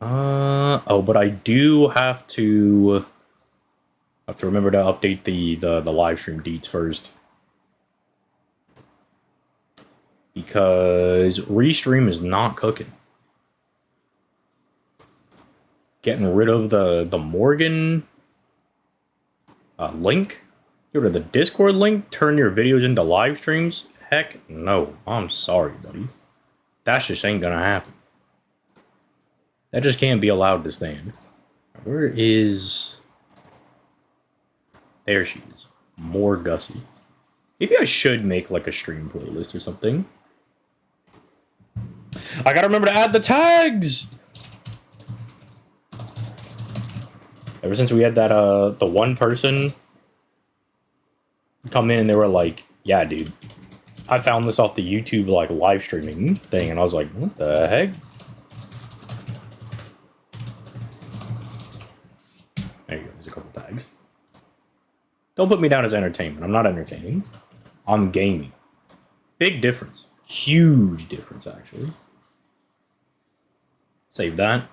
Oh, but I do have to remember to update the live stream deets first. Because Restream is not cooking. Getting rid of the Morgan link. Go to the Discord link, turn your videos into live streams. Heck no. I'm sorry, buddy. That just ain't gonna happen. That just can't be allowed to stand. Where is... There she is. More Gussie. Maybe I should make like a stream playlist or something. I gotta remember to add the tags! Ever since we had that, the one person come in and they were like, yeah, dude, I found this off the YouTube, like, live streaming thing, and I was like, what the heck? There you go, there's a couple tags. Don't put me down as entertainment. I'm not entertaining. I'm gaming. Big difference. Huge difference, actually. Save that.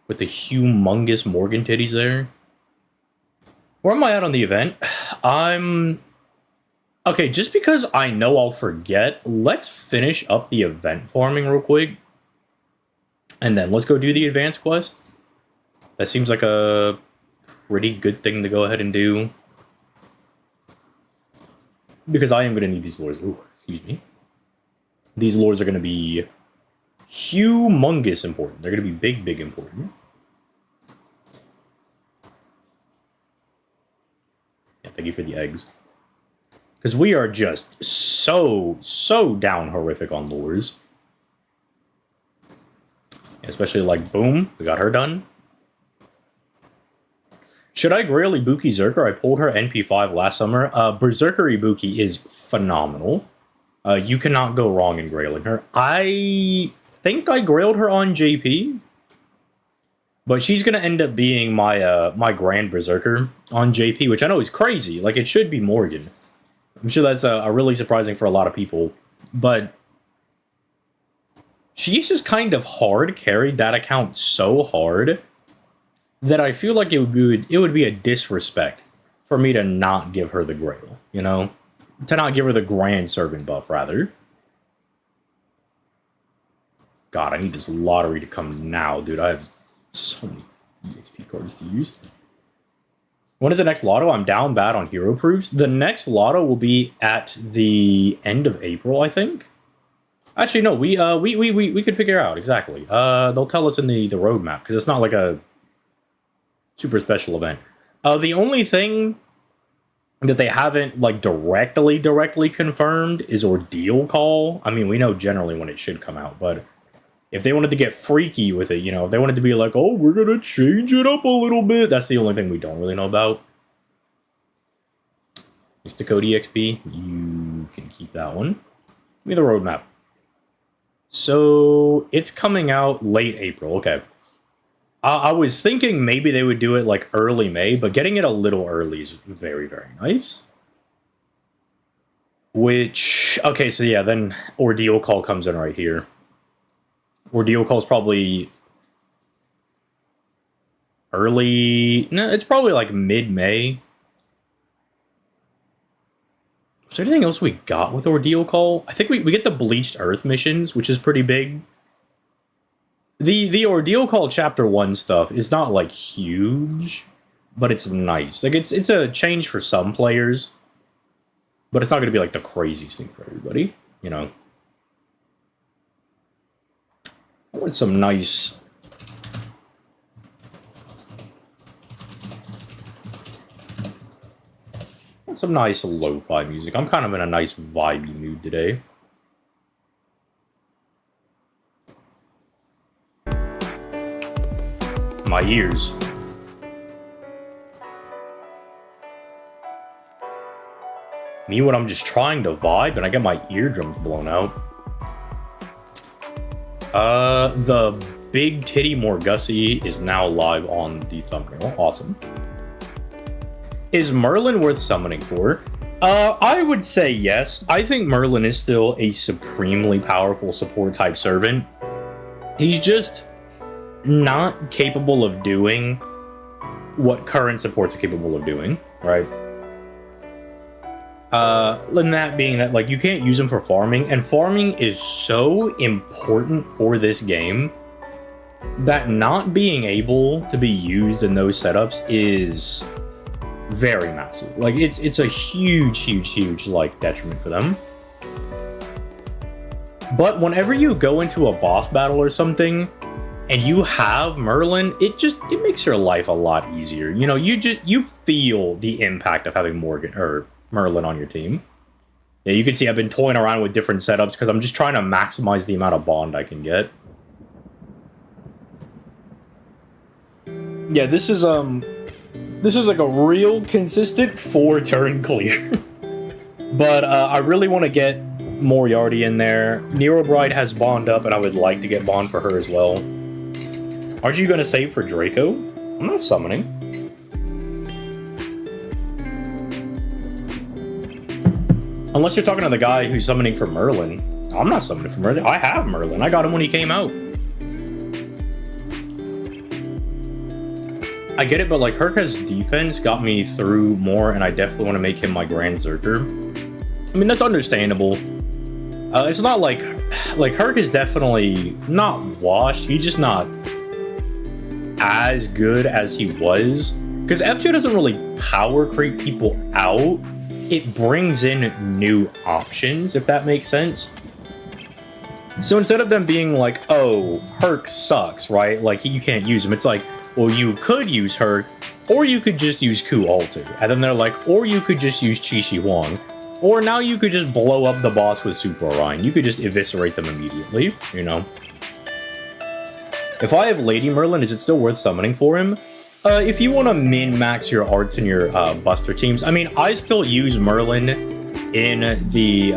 With the humongous Morgan titties there. Where am I at on the event? I'm... Okay, just because I know I'll forget, let's finish up the event farming real quick. And then let's go do the advanced quest. That seems like a pretty good thing to go ahead and do. Because I am going to need these lures. Ooh, excuse me. These lures are going to be humongous important. They're going to be big, big important. Yeah, thank you for the eggs. Because we are just so down horrific on lures. Especially like, boom, we got her done. Should I grail Ibuki Zerker? I pulled her NP5 last summer. Berserker Ibuki is phenomenal. You cannot go wrong in grailing her. I think I grailed her on JP. But she's going to end up being my my Grand Berserker on JP, which I know is crazy. Like, it should be Morgan. I'm sure that's really surprising for a lot of people. But she's just kind of hard carried that account so hard that I feel like it would be a disrespect for me to not give her the grail, you know? To not give her the Grand Servant buff, rather. God, I need this lottery to come now, dude. I have so many EXP cards to use. When is the next lotto? I'm down bad on hero proofs. The next lotto will be at the end of April, I think. Actually, no, we could figure out exactly. They'll tell us in the roadmap because it's not like a super special event. The only thing that they haven't like directly confirmed is Ordeal Call. I mean, we know generally when it should come out, but if they wanted to get freaky with it, you know, if they wanted to be like, oh, we're going to change it up a little bit, that's the only thing we don't really know about. Mr. Code EXP, you can keep that one. Give me the roadmap. So, it's coming out late April, okay. I was thinking maybe they would do it like early May, but getting it a little early is very, very nice. Which, okay, so yeah, then Ordeal Call comes in right here. Ordeal Call's probably early... No, it's probably like mid-May. Is there anything else we got with Ordeal Call? I think we get the Bleached Earth missions, which is pretty big. The Ordeal Call Chapter 1 stuff is not, like, huge, but it's nice. Like, it's a change for some players, but it's not going to be, like, the craziest thing for everybody, you know? I want some nice... Some nice lo-fi music. I'm kind of in a nice vibey mood today. My ears. Me when I'm just trying to vibe and I get my eardrums blown out. The Big Titty Morgussie is now live on the thumbnail. Awesome. Is Merlin worth summoning for? I would say yes. I think Merlin is still a supremely powerful support type servant. He's just not capable of doing what current supports are capable of doing, right? And that being that, like, you can't use them for farming, and farming is so important for this game that not being able to be used in those setups is very massive. Like, it's a huge, like, detriment for them. But whenever you go into a boss battle or something, and you have Merlin, it makes your life a lot easier. You know, you feel the impact of having Merlin on your team. Yeah, you can see I've been toying around with different setups because I'm just trying to maximize the amount of bond I can get. Yeah, this is like a real consistent 4-turn clear. But I really want to get Moriarty in there. Nero Bride has bond up, and I would like to get bond for her as well. Aren't you going to save for Draco? I'm not summoning. Unless you're talking to the guy who's summoning for Merlin. I'm not summoning for Merlin. I have Merlin. I got him when he came out. I get it, but like Herc's defense got me through more, and I definitely want to make him my Grand Zerker. I mean, that's understandable. It's not like Herc is definitely not washed. He's just not as good as he was. Because F2 doesn't really power creep people out. It brings in new options, if that makes sense. So instead of them being like, oh, Herc sucks, right? Like, you can't use him. It's like, well, you could use Herc, or you could just use Ku Alter. And then they're like, or you could just use Chi Shi Huang. Or now you could just blow up the boss with Super Orion. You could just eviscerate them immediately, you know? If I have Lady Merlin, is it still worth summoning for him? If you want to min-max your arts and your buster teams, I mean, I still use Merlin in the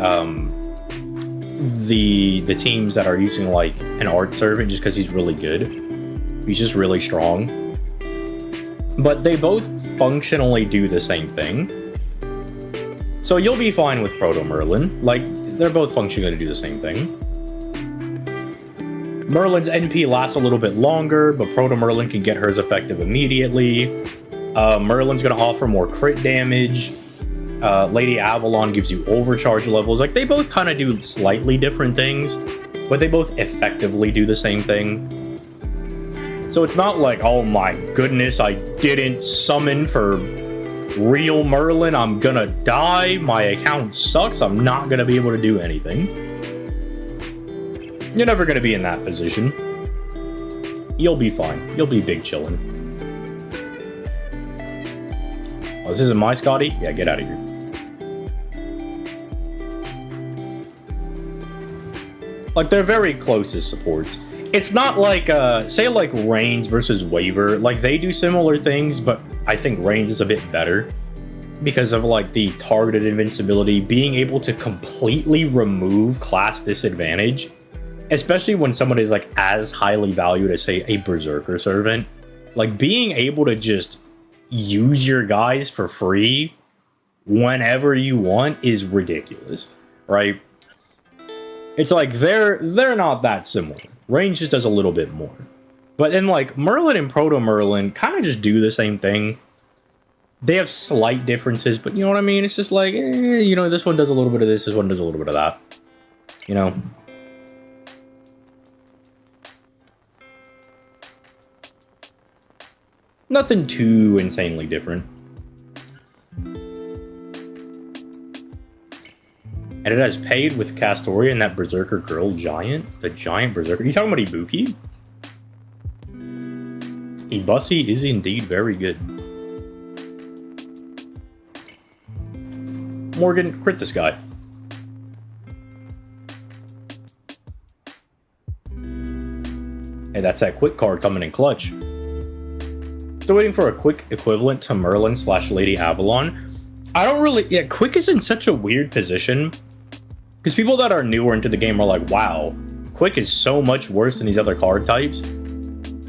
teams that are using, like, an art servant just because he's really good. He's just really strong. But they both functionally do the same thing. So you'll be fine with Proto Merlin. Like, they're both functionally going to do the same thing. Merlin's NP lasts a little bit longer, but Proto Merlin can get hers effective immediately. Merlin's going to offer more crit damage. Lady Avalon gives you overcharge levels. Like, they both kind of do slightly different things, but they both effectively do the same thing. So it's not like, oh my goodness, I didn't summon for real Merlin, I'm gonna die, my account sucks, I'm not gonna be able to do anything. You're never gonna be in that position. You'll be fine. You'll be big chillin'. Oh, this isn't my Scotty? Yeah, get out of here. Like, they're very close as supports. It's not like, say like Reigns versus Waver. Like, they do similar things, but I think Reigns is a bit better because of, like, the targeted invincibility, being able to completely remove class disadvantage, especially when someone is, like, as highly valued as, say, a Berserker Servant. Like, being able to just use your guys for free whenever you want is ridiculous, right? It's like, they're not that similar. Range just does a little bit more. But then, like, Merlin and Proto Merlin kind of just do the same thing. They have slight differences, but you know what I mean? It's just like, you know, this one does a little bit of this one does a little bit of that. You know? Nothing too insanely different. And it has paid with Castoria and that Berserker Girl Giant. The Giant Berserker. Are you talking about Ibuki? Ibusi is indeed very good. Morgan, crit this guy. Hey, that's that quick card coming in clutch. Still waiting for a quick equivalent to Merlin / Lady Avalon. I don't really... Yeah, quick is in such a weird position. Because people that are newer into the game are like, wow, quick is so much worse than these other card types.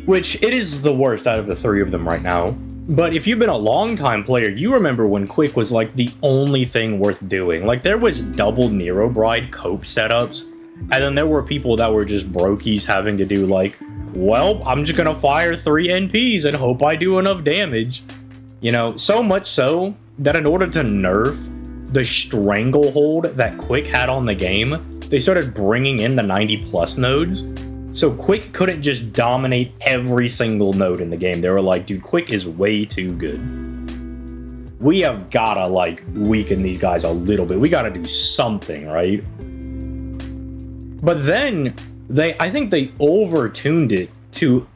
Which, it is the worst out of the three of them right now. But if you've been a long-time player, you remember when quick was, like, the only thing worth doing. Like, there was double Nero Bride cope setups. And then there were people that were just brokies having to do, like, well, I'm just gonna fire 3 NPs and hope I do enough damage. You know, so much so that in order to nerf the stranglehold that Quick had on the game, they started bringing in the 90+ nodes. So Quick couldn't just dominate every single node in the game. They were like, dude, Quick is way too good. We have gotta, like, weaken these guys a little bit. We gotta do something, right? But then, I think they overtuned it to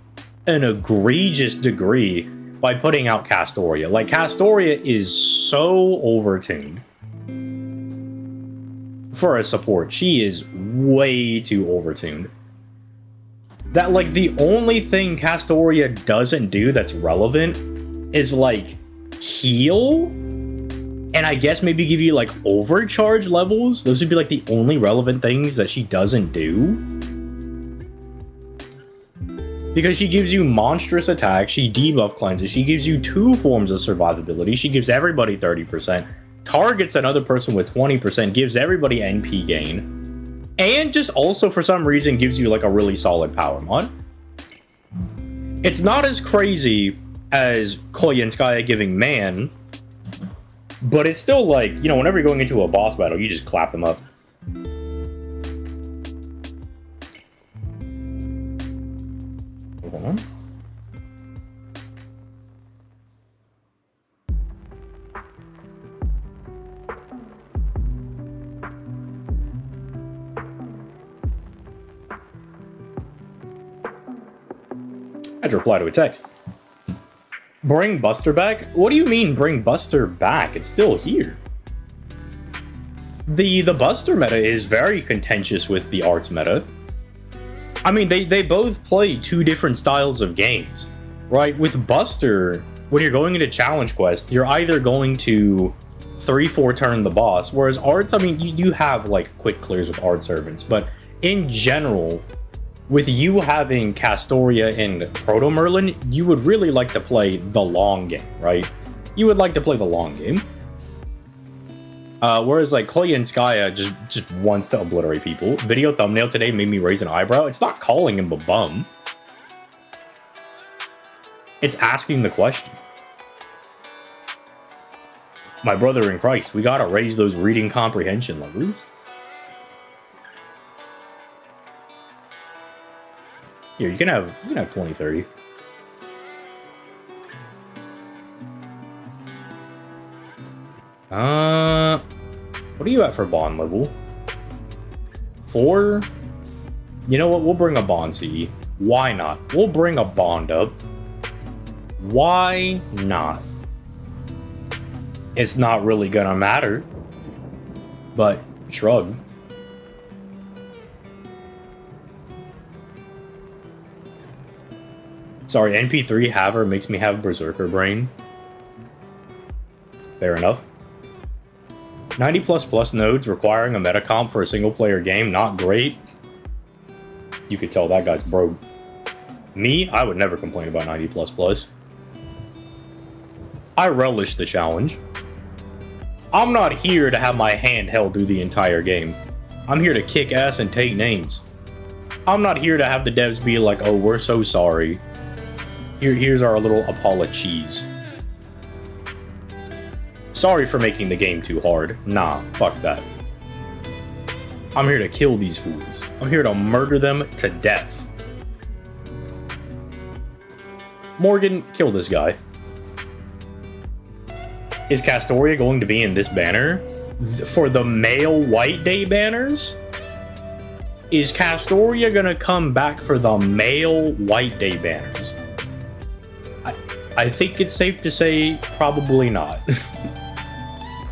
an egregious degree by putting out Castoria. Like, Castoria is so overtuned for a support. She is way too overtuned. That, like, the only thing Castoria doesn't do that's relevant is, like, heal, and I guess maybe give you, like, overcharge levels. Those would be, like, the only relevant things that she doesn't do. Because she gives you monstrous attack, she debuff cleanses, she gives you 2 forms of survivability, she gives everybody 30%, targets another person with 20%, gives everybody NP gain, and just also for some reason gives you like a really solid power mod. It's not as crazy as Koyenskaya giving man, but it's still like, you know, whenever you're going into a boss battle, you just clap them up. Hold on. I had to reply to a text. Bring Buster back? What do you mean bring Buster back? It's still here. The Buster meta is very contentious with the arts meta. I mean, they both play 2 different styles of games, right? With Buster, when you're going into challenge quest, you're either going to 3-4 turn the boss, whereas arts, I mean, you have like quick clears with art servants, but in general, with you having Castoria and Proto Merlin, you would really like to play the long game, right? You would like to play the long game. Whereas like Koyenskaya just wants to obliterate people. Video thumbnail today made me raise an eyebrow. It's not calling him a bum. It's asking the question. My brother in Christ, we gotta raise those reading comprehension levels. Here, you can have 20, 30. What are you at for bond level? 4? You know what? We'll bring a bond CE. Why not? We'll bring a bond up. Why not? It's not really gonna matter. But shrug. Sorry, NP3 Haver makes me have Berserker brain. Fair enough. 90++ nodes requiring a meta comp for a single player game, not great. You could tell that guy's broke. Me, I would never complain about 90++. I relish the challenge. I'm not here to have my hand held through the entire game. I'm here to kick ass and take names. I'm not here to have the devs be like, oh, we're so sorry. Here's our little apologies. Sorry for making the game too hard. Nah, fuck that. I'm here to kill these fools. I'm here to murder them to death. Morgan, kill this guy. Is Castoria going to be in this banner? For the male White Day banners? Is Castoria gonna come back for the male White Day banners? I think it's safe to say probably not.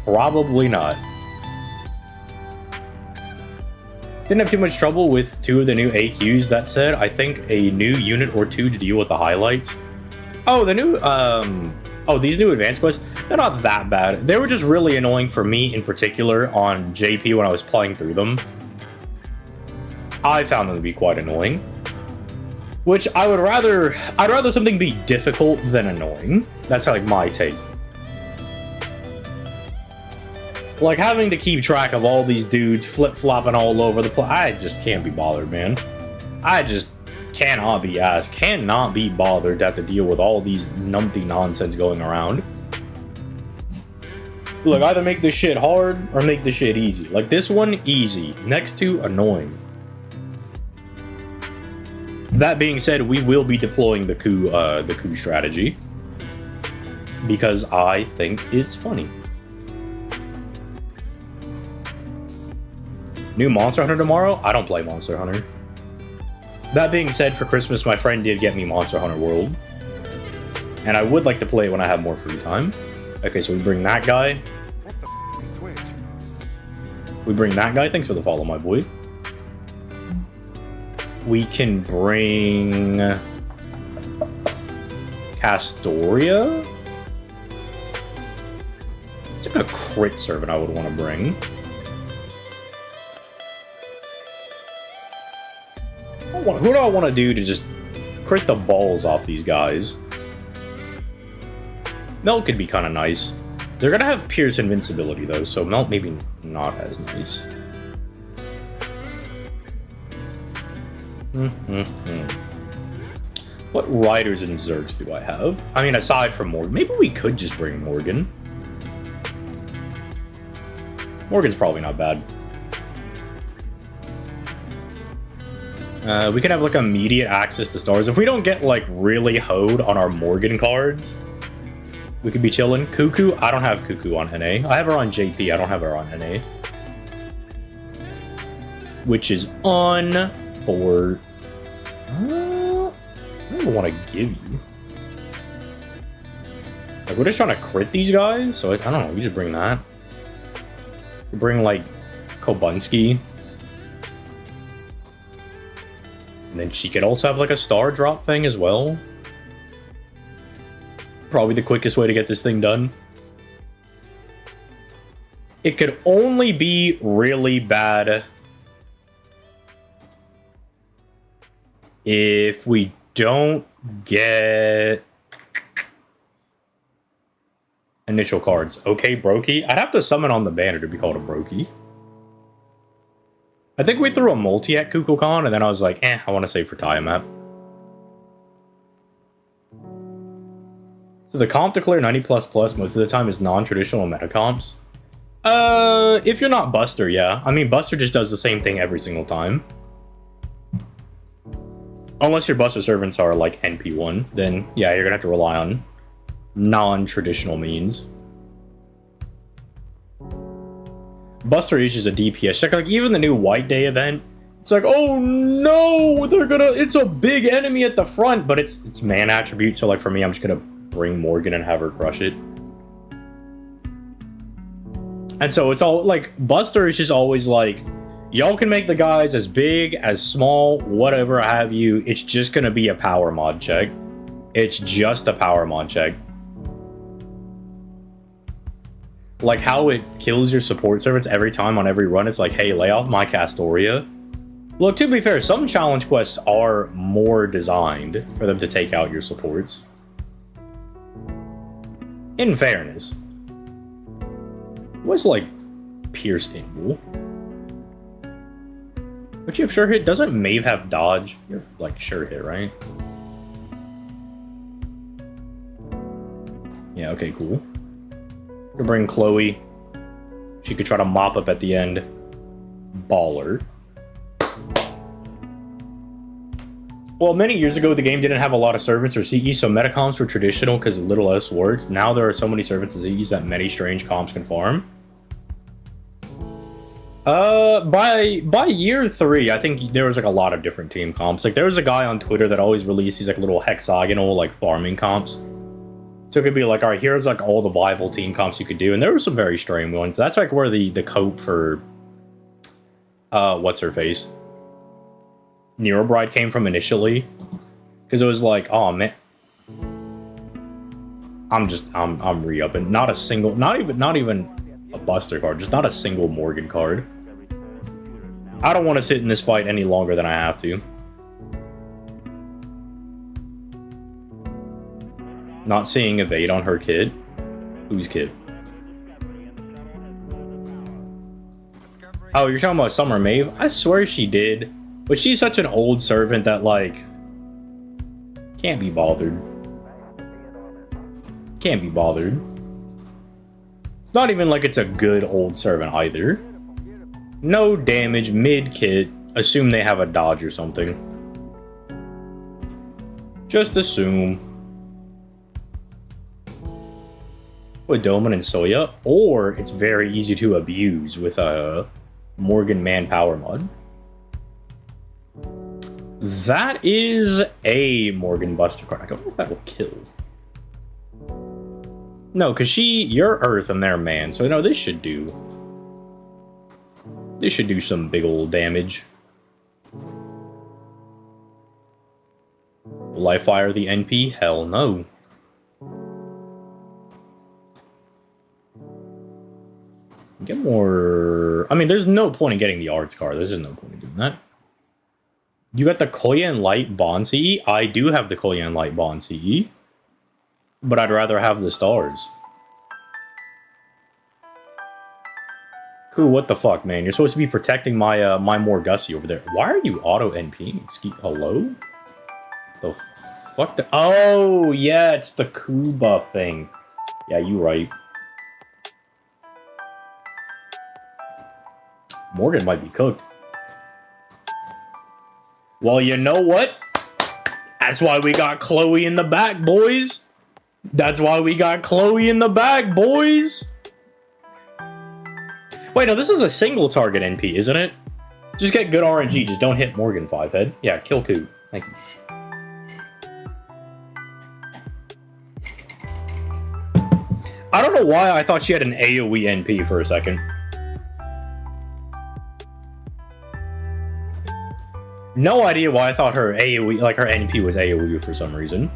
Probably not. Didn't have too much trouble with 2 of the new AQs. That said, I think a new unit or 2 to deal with the highlights. Oh, the new, these new advanced quests, they're not that bad. They were just really annoying for me in particular on JP when I was playing through them. I found them to be quite annoying. Which I'd rather something be difficult than annoying. That's like my take. Like having to keep track of all these dudes flip-flopping all over the place. I just can't be bothered, man. I just cannot be asked, cannot be bothered to have to deal with all these numpty nonsense going around. Look, either make this shit hard or make this shit easy. Like this one, easy. Next two, annoying. That being said, we will be deploying the coup strategy because I think it's funny. New Monster Hunter tomorrow? I don't play Monster Hunter. That being said, for Christmas, my friend did get me Monster Hunter World. And I would like to play it when I have more free time. Okay, so we bring that guy. What the f is Twitch? We bring that guy. Thanks for the follow, my boy. We can bring Castoria. It's like a crit servant I would want to bring. Who do I want to do to just crit the balls off these guys? Melt could be kind of nice. They're going to have Pierce Invincibility, though, so Melt maybe not as nice. What riders and Zergs do I have? I mean, aside from Morgan. Maybe we could just bring Morgan. Morgan's probably not bad. We can have, like, immediate access to stars. If we don't get, like, really hoed on our Morgan cards, we could be chilling. Cuckoo? I don't have Cuckoo on NA. I have her on JP. I don't have her on NA. Which is on for... I don't even want to give you. Like, we're just trying to crit these guys, so I don't know. We just bring that. We bring, like, Kobunski. And then she could also have, like, a star drop thing as well. Probably the quickest way to get this thing done. It could only be really bad if we don't get initial cards. Okay, Brokey. I'd have to summon on the banner to be called a Brokey. I think we threw a multi at Kukulkan, and then I was like, I want to save for Tiamat. So the comp to clear 90++ most of the time is non-traditional meta comps. If you're not Buster, yeah. I mean, Buster just does the same thing every single time. Unless your Buster servants are like NP1, then yeah, you're gonna have to rely on non-traditional means. Buster is just a DPS check. Like, even the new White Day event, it's like, oh no, it's a big enemy at the front, but it's man attribute, so like for me, I'm just gonna bring Morgan and have her crush it. And so it's all, like, Buster is just always like, y'all can make the guys as big, as small, whatever have you, it's just gonna be a power mod check. It's just a power mod check. Like, how it kills your support servants every time on every run. It's like, hey, lay off my Castoria. Look, to be fair, some challenge quests are more designed for them to take out your supports. In fairness. What's, like, Pierce Inbull? But you have sure hit? Doesn't Maeve have dodge? You have, like, sure hit, right? Yeah, okay, cool. To bring Chloe. She could try to mop up at the end. Baller. Well, many years ago, the game didn't have a lot of servants or CEs, so meta comps were traditional because little else works. Now there are so many servants and CEs that many strange comps can farm. By year 3, I think there was like a lot of different team comps. Like, there was a guy on Twitter that always released these like little hexagonal like farming comps. So it could be like, all right, here's like all the viable team comps you could do, and there were some very strange ones. That's like where the cope for what's her face, Neurobride came from initially, because it was like, oh man, I'm re-upping. Not a single, not even a Buster card, just not a single Morgan card. I don't want to sit in this fight any longer than I have to. Not seeing evade on her kid. Whose kid? Oh, you're talking about Summer Maeve? I swear she did. But she's such an old servant that, like, Can't be bothered. Can't be bothered. It's not even like it's a good old servant either. No damage, mid-kit. Assume they have a dodge or something. Just assume. With Doman and Soya. Or it's very easy to abuse with a Morgan Manpower mod. That is a Morgan Buster card. I don't know if that will kill. No, because you're Earth and they're Man. So, no, this should do. This should do some big old damage. Will I fire the NP? Hell no. Get more... I mean, there's no point in getting the arts card. There's just no point in doing that. You got the Koyan Light Bond CE? I do have the Koyan Light Bond CE. But I'd rather have the stars. Cool, what the fuck, man? You're supposed to be protecting my my Morgussie over there. Why are you auto-NPing? Hello? The fuck? Oh, yeah, it's the coup buff thing. Yeah, you right. Morgan might be cooked. Well, you know what? That's why we got Chloe in the back, boys. That's why we got Chloe in the back, boys. Wait, no, this is a single target NP, isn't it? Just get good RNG. Just don't hit Morgan 5-head. Yeah, kill Coup. Thank you. I don't know why I thought she had an AoE NP for a second. No idea why I thought her AoE, like her NP was AoE for some reason.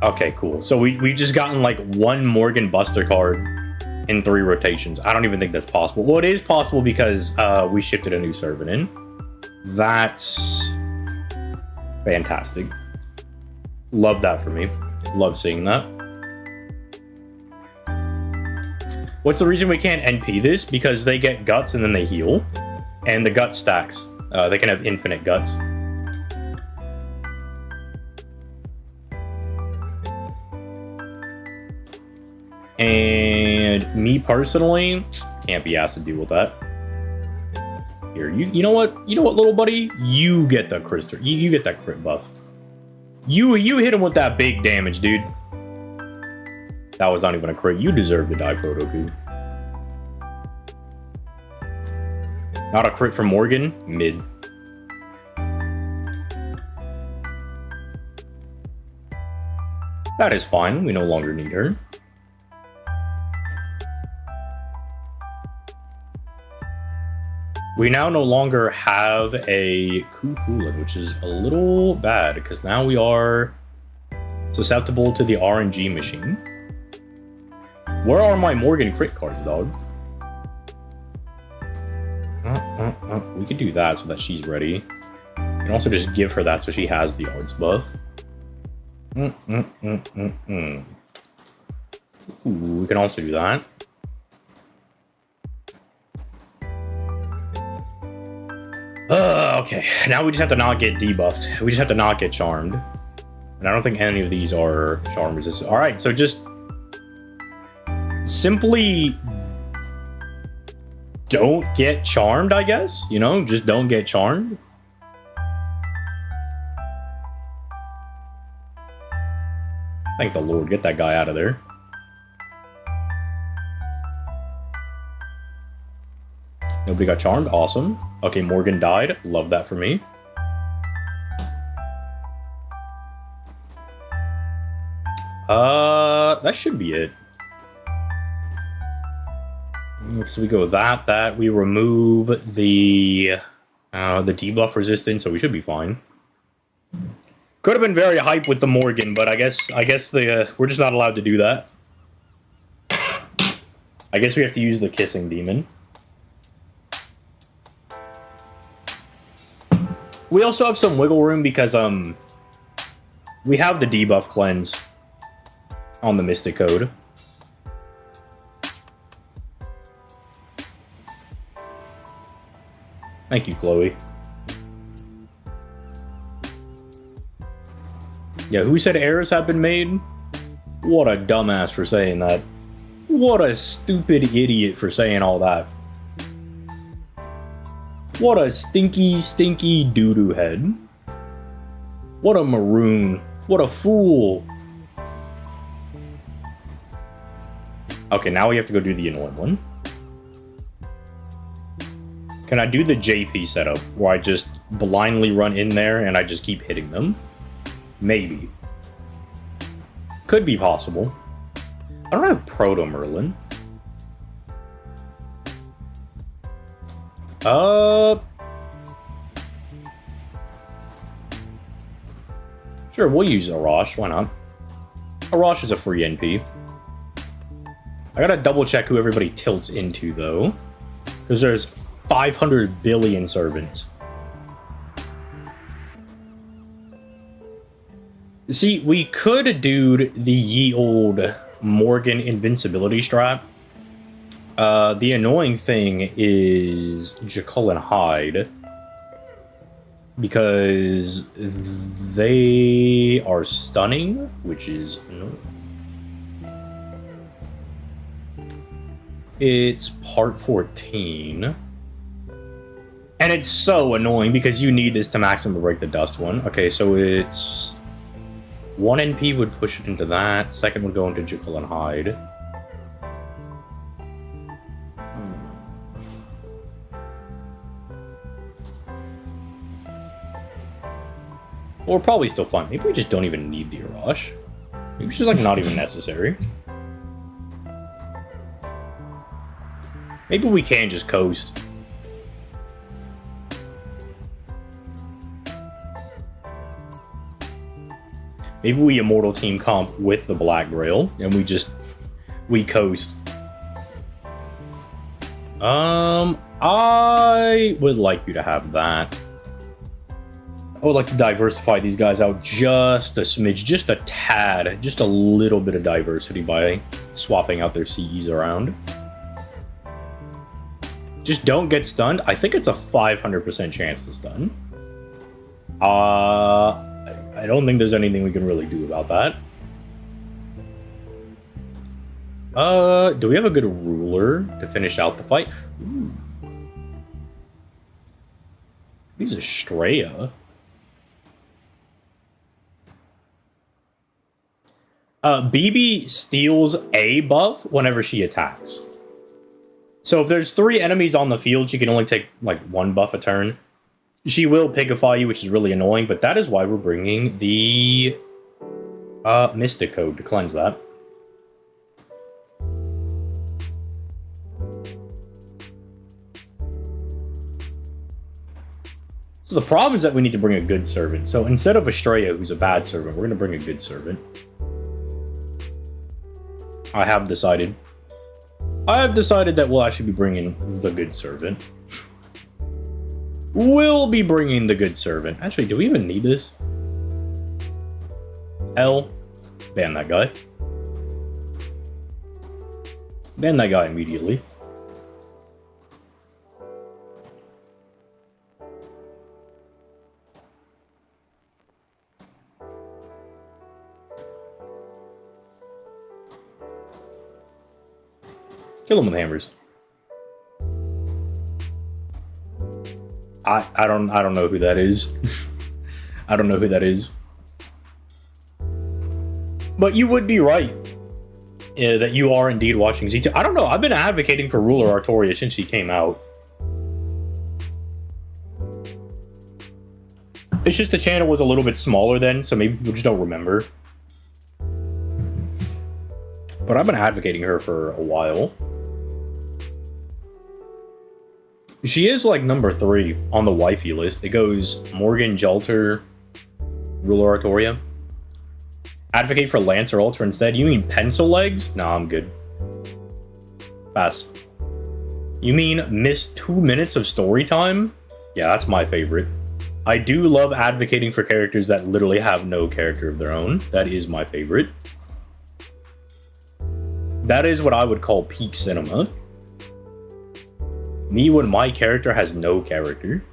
Okay, cool. So we've just gotten like one Morgan Buster card in 3 rotations. I don't even think that's possible. Well, it is possible because we shifted a new servant in. That's fantastic. Love that for me. Love seeing that. What's the reason we can't NP this? Because they get guts and then they heal. And the gut stacks. They can have infinite guts. And me personally, can't be asked to deal with that. Here, you know what? You know what, little buddy? You get the crystal. You get that crit buff. You hit him with that big damage, dude. That was not even a crit. You deserve to die, Protoku. Not a crit from Morgan. Mid. That is fine. We no longer need her. We now no longer have a Kufulin, which is a little bad, because now we are susceptible to the RNG machine. Where are my Morgan crit cards, dog? We could do that so that she's ready. We can also just give her that so she has the arts buff. Ooh, we can also do that. Okay, now we just have to not get debuffed. We just have to not get charmed. And I don't think any of these are charm resistant. Alright, so just simply don't get charmed, I guess. You know, just don't get charmed. Thank the Lord, get that guy out of there. Nobody got charmed, awesome. Okay, Morgan died, love that for me. That should be it. So we go with that, we remove the debuff resistance, so we should be fine. Could have been very hype with the Morgan, but I guess we're just not allowed to do that. I guess we have to use the Kissing Demon. We also have some wiggle room because we have the debuff cleanse on the Mystic Code. Thank you, Chloe. Yeah, who said errors have been made? What a dumbass for saying that. What a stupid idiot for saying all that. What a stinky, stinky doo-doo head. What a maroon. What a fool. Okay, now we have to go do the annoying one. Can I do the JP setup where I just blindly run in there and I just keep hitting them? Maybe. Could be possible. I don't have Proto Merlin. Sure, we'll use Arash. Why not? Arash is a free NP. I gotta double check who everybody tilts into, though. Because there's 500 billion servants. See, we could do the ye old Morgan invincibility strat. The annoying thing is Jekyll and Hyde. Because they are stunning, which is annoying. It's part 14. And it's so annoying because you need this to maximum break the dust one. Okay, so it's... 1 NP would push it into that. Second would go into Jekyll and Hyde. Well, we're probably still fine. Maybe we just don't even need the Arash. Maybe it's just like not even necessary. Maybe we can just coast. Maybe we immortal team comp with the Black Grail and we coast. I would like you to have that. I would like to diversify these guys out just a smidge, just a tad, just a little bit of diversity by swapping out their CEs around. Just don't get stunned. I think it's a 500% chance to stun. I don't think there's anything we can really do about that. Do we have a good ruler to finish out the fight? Ooh. He's a Straya. BB steals a buff whenever she attacks. So if there's 3 enemies on the field, she can only take like 1 buff a turn. She will pigify you, which is really annoying, but that is why we're bringing the Mystic Code to cleanse that. So the problem is that we need to bring a good servant. So instead of Estrella, who's a bad servant, we're going to bring a good servant. I have decided that we'll actually be bringing the good servant. We'll be bringing the good servant. Actually, do we even need this? L. Ban that guy. Ban that guy immediately. Kill him with hammers. I don't know who that is. I don't know who that is. But you would be right. That you are indeed watching Z2. I don't know. I've been advocating for Ruler Artoria since she came out. It's just the channel was a little bit smaller then, so maybe people just don't remember. But I've been advocating her for a while. She is like number 3 on the wifey list. It goes Morgan, Jalter, Ruler Artoria. Advocate for Lancer Ultra instead. You mean pencil legs? Nah, I'm good. Pass. You mean miss 2 minutes of story time? Yeah, that's my favorite. I do love advocating for characters that literally have no character of their own. That is my favorite. That is what I would call peak cinema. Me when my character has no character.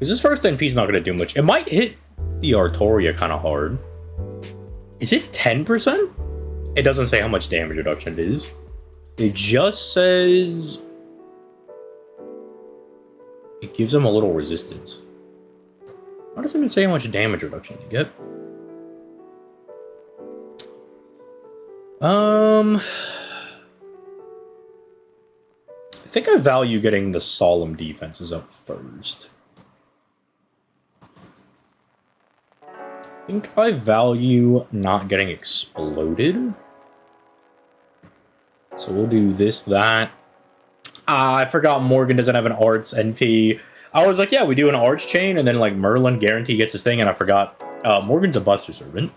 Because this first NP is not going to do much. It might hit the Artoria kind of hard. Is it 10%? It doesn't say how much damage reduction it is. It just says... it gives them a little resistance. Why doesn't it say how much damage reduction you get? I think I value getting the Solemn defenses up first. I think I value not getting exploded. So we'll do this, that. I forgot Morgan doesn't have an arts NP. I was like, yeah, we do an arts chain, and then like Merlin guarantee gets his thing, and I forgot. Morgan's a Buster Servant.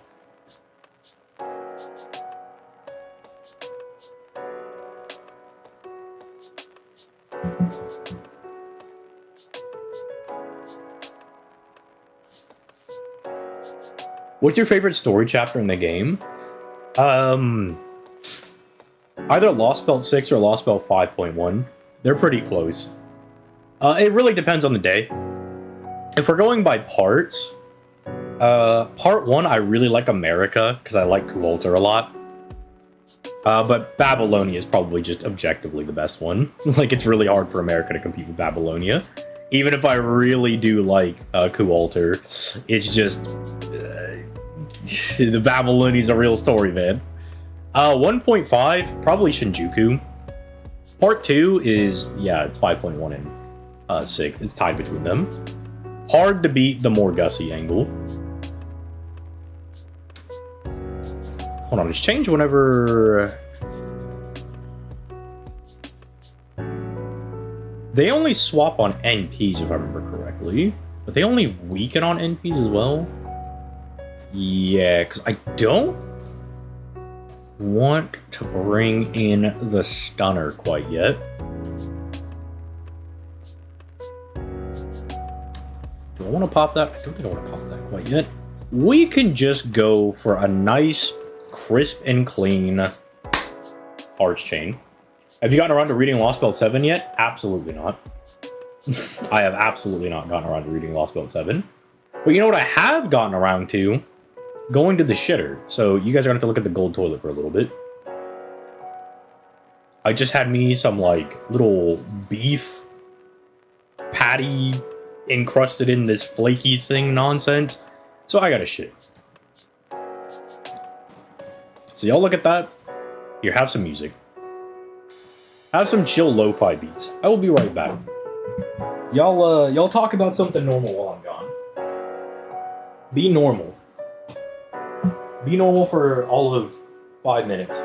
What's your favorite story chapter in the game? Either Lost Belt 6 or Lost Belt 5.1. They're pretty close. It really depends on the day. If we're going by parts, part 1, I really like America, because I like Kualter a lot. But Babylonia is probably just objectively the best one. Like, it's really hard for America to compete with Babylonia. Even if I really do like Kualter, it's just... the Babylonia's a real story, man. 1.5, probably Shinjuku. Part 2 is, yeah, it's 5.1 and 6. It's tied between them. Hard to beat the more Gussie angle. Hold on, it's changed whenever... they only swap on NPs, if I remember correctly. But they only weaken on NPs as well. Yeah, because I don't want to bring in the stunner quite yet. Do I want to pop that? I don't think I want to pop that quite yet. We can just go for a nice, crisp and clean arch chain. Have you gotten around to reading Lost Belt 7 yet? Absolutely not. I have absolutely not gotten around to reading Lost Belt 7. But you know what I have gotten around to? Going to the shitter. So you guys are going to have to look at the gold toilet for a little bit. I just had me some, like, little beef patty encrusted in this flaky thing nonsense. So I got to shit. So y'all look at that. Here, have some music. Have some chill lo-fi beats. I will be right back. Y'all talk about something normal while I'm gone. Be normal. Be normal for all of 5 minutes.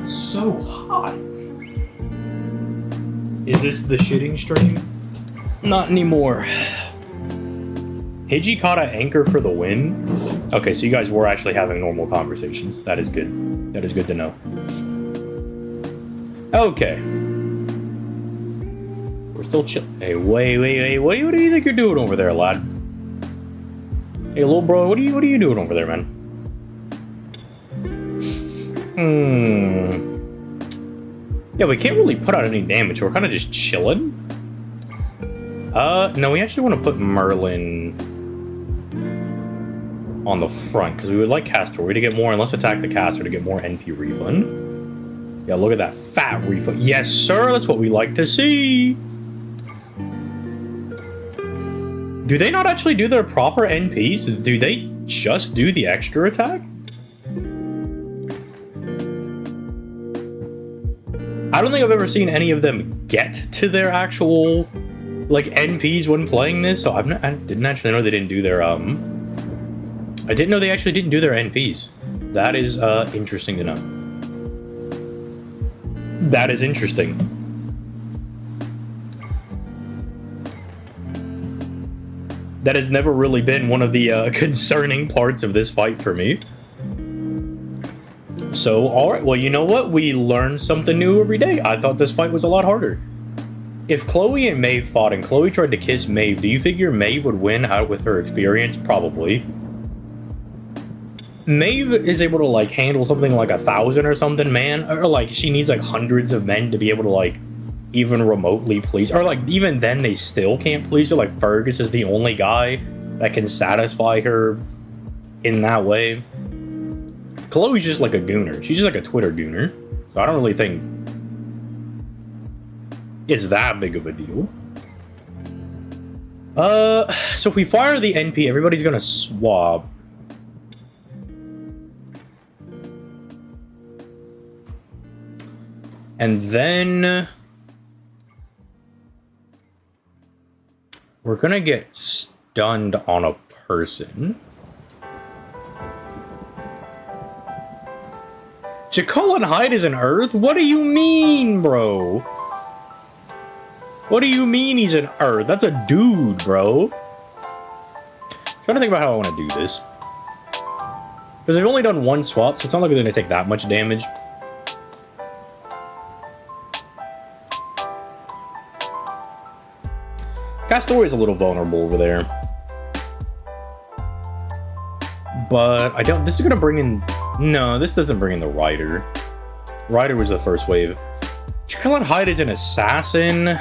so hot. Is this the shitting stream? Not anymore. Hijikata anchor for the win. Okay, so you guys were actually having normal conversations. That is good. That is good to know. Okay. We're still chill. Hey, wait. What do you think you're doing over there, lad? Hey, little bro, what are you doing over there, man? Yeah, we can't really put out any damage. We're kind of just chilling. No, we actually want to put Merlin on the front because we would like Castoria to get more, and let's attack the caster to get more NP refund. Yeah, look at that fat refund. Yes, sir. That's what we like to see. Do they not actually do their proper NPs? Do they just do the extra attack? I don't think I've ever seen any of them get to their actual, like, NPs when playing this, so I didn't actually know they didn't do their, I didn't know they actually didn't do their NPs. That is, interesting to know. That is interesting. That has never really been one of the, concerning parts of this fight for me. So, alright, well, you know what? We learn something new every day. I thought this fight was a lot harder. If Chloe and Maeve fought and Chloe tried to kiss Maeve, do you figure Maeve would win out with her experience? Probably. Maeve is able to, like, handle something like 1,000 or something, man. Or, like, she needs, like, hundreds of men to be able to, like, even remotely please. Or, like, even then they still can't please her. Like, Fergus is the only guy that can satisfy her in that way. Chloe's just like a gooner. She's just like a Twitter gooner. So I don't really think it's that big of a deal. So if we fire the NP, everybody's gonna swap. And then we're gonna get stunned on a person. Jekyll and Hyde is an Earth? What do you mean, bro? What do you mean he's an Earth? That's a dude, bro. Trying to think about how I want to do this. Because I've only done one swap, so it's not like they're going to take that much damage. Castoria is a little vulnerable over there. But I don't... This is going to bring in... No, this doesn't bring in the Rider. Rider was the first wave. Jekyll and Hyde is an assassin.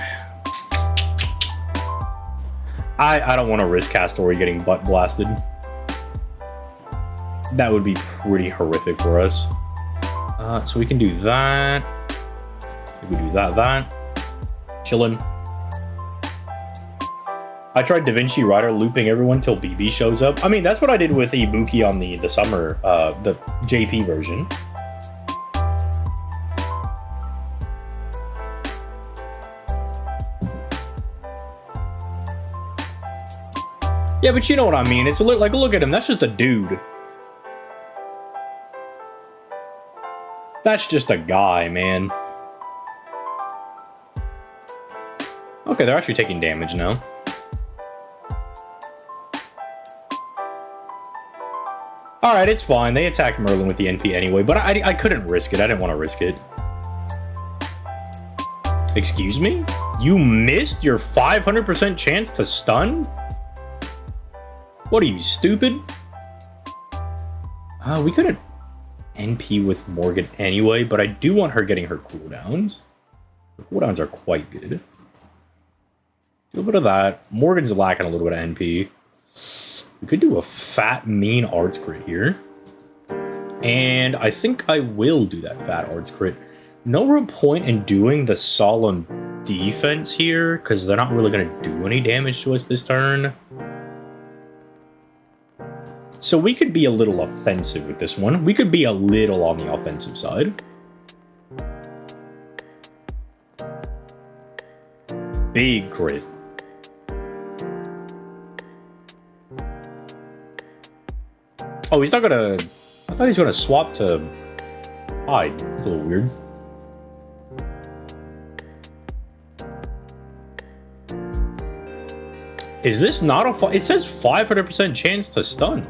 I don't want to risk Castoria getting butt blasted. That would be pretty horrific for us. So we can do that. We can do that. Chillin'. I tried Da Vinci Rider looping everyone till BB shows up. I mean, that's what I did with Ibuki on the summer, the JP version. Yeah, but you know what I mean. It's a like, look at him. That's just a dude. That's just a guy, man. Okay, they're actually taking damage now. Alright, it's fine. They attacked Merlin with the NP anyway, but I couldn't risk it. I didn't want to risk it. Excuse me? You missed your 500% chance to stun? What are you, stupid? We couldn't NP with Morgan anyway, but I do want her getting her cooldowns. Her cooldowns are quite good. Do a bit of that. Morgan's lacking a little bit of NP. We could do a fat, mean arts crit here. And I think I will do that fat arts crit. No real point in doing the solemn defense here, because they're not really going to do any damage to us this turn. So we could be a little offensive with this one. We could be a little on the offensive side. Big crit. Oh, he's not gonna... I thought he was gonna swap to Hide. That's a little weird. Is this not a... It says 500% chance to stun.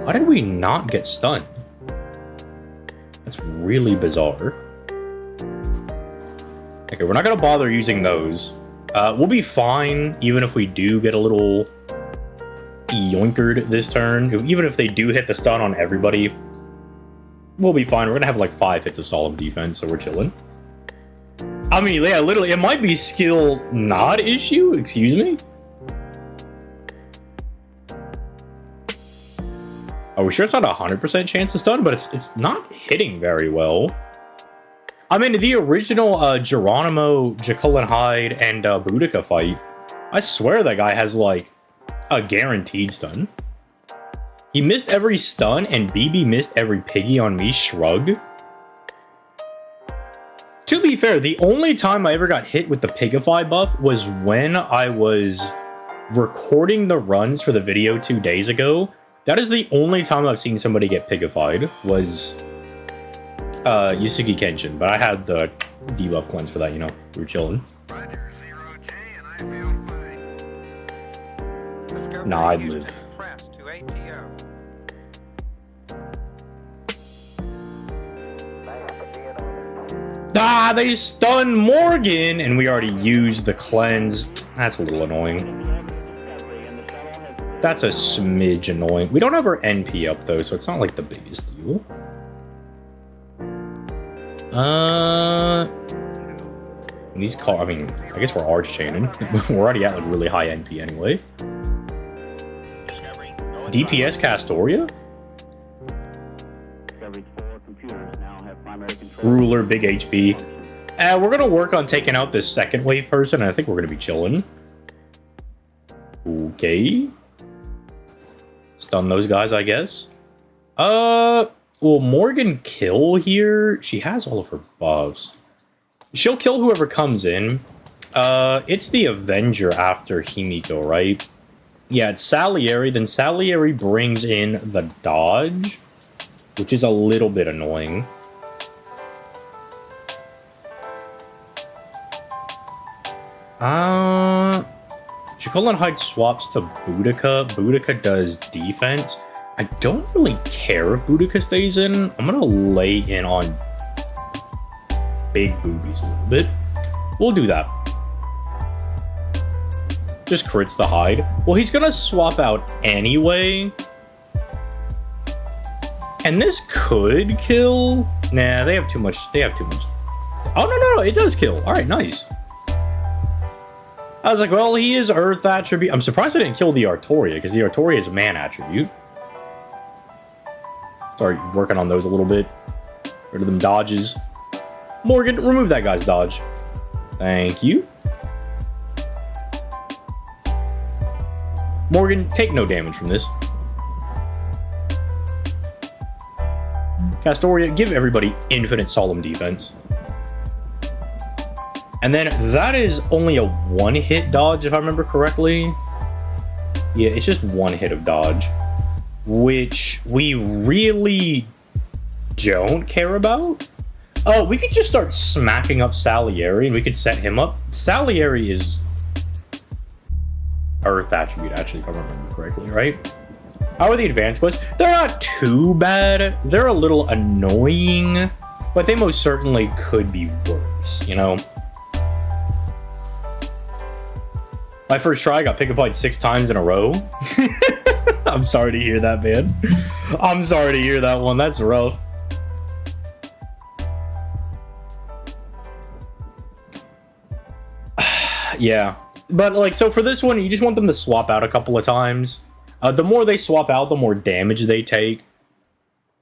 Why did we not get stunned? That's really bizarre. Okay, we're not going to bother using those. We'll be fine, even if we do get a little yoinkered this turn. Even if they do hit the stun on everybody, we'll be fine. We're going to have like 5 hits of solemn defense, so we're chilling. I mean, yeah, literally, it might be skill not issue. Excuse me? Are we sure it's not a 100% chance to stun? But it's not hitting very well. I mean, the original Geronimo, Jekyll and Hyde, and Boudica fight, I swear that guy has, like, a guaranteed stun. He missed every stun, and BB missed every piggy on me. Shrug. To be fair, the only time I ever got hit with the Pigify buff was when I was recording the runs for the video 2 days ago. That is the only time I've seen somebody get Pigified, was Yusuke Kenshin. But I had the debuff cleanse for that, you know, we were chilling. Nah, I'd live. Ah, they stunned Morgan, and we already used the cleanse. That's a little annoying. That's a smidge annoying. We don't have our NP up, though, so it's not like the biggest deal. These I mean, I guess we're arch chaining. We're already at like really high NP anyway. DPS Castoria? Ruler, big HP. We're gonna work on taking out this second wave person, and I think we're gonna be chilling. Okay. Stun those guys, I guess. Will Morgan kill here? She has all of her buffs. She'll kill whoever comes in. It's the Avenger after Himiko, right? Yeah, it's Salieri. Then Salieri brings in the dodge, which is a little bit annoying. Jekyll and Hyde swaps to Boudica. Boudica does defense. I don't really care if Boudica stays in. I'm gonna lay in on big boobies a little bit. We'll do that. Just crits the Hyde. Well, he's gonna swap out anyway. And this could kill. Nah, they have too much. They have too much. Oh, no, it does kill. All right, nice. I was like, well, he is Earth attribute. I'm surprised I didn't kill the Artoria, because the Artoria is man attribute. Start working on those a little bit. Rid of them dodges. Morgan, remove that guy's dodge. Thank you. Morgan, take no damage from this. Castoria, give everybody infinite solemn defense. And then that is only a one-hit dodge, if I remember correctly. Yeah, it's just one hit of dodge, which we really don't care about. Oh, we could just start smacking up Salieri, and we could set him up. Salieri is Earth attribute, actually, if I remember correctly, right? How are the advanced quests? They're not too bad. They're a little annoying, but they most certainly could be worse, you know? My first try, I got Pigified 6 times in a row. I'm sorry to hear that, man. I'm sorry to hear that one. That's rough. Yeah. But, like, so for this one, you just want them to swap out a couple of times. The more they swap out, the more damage they take.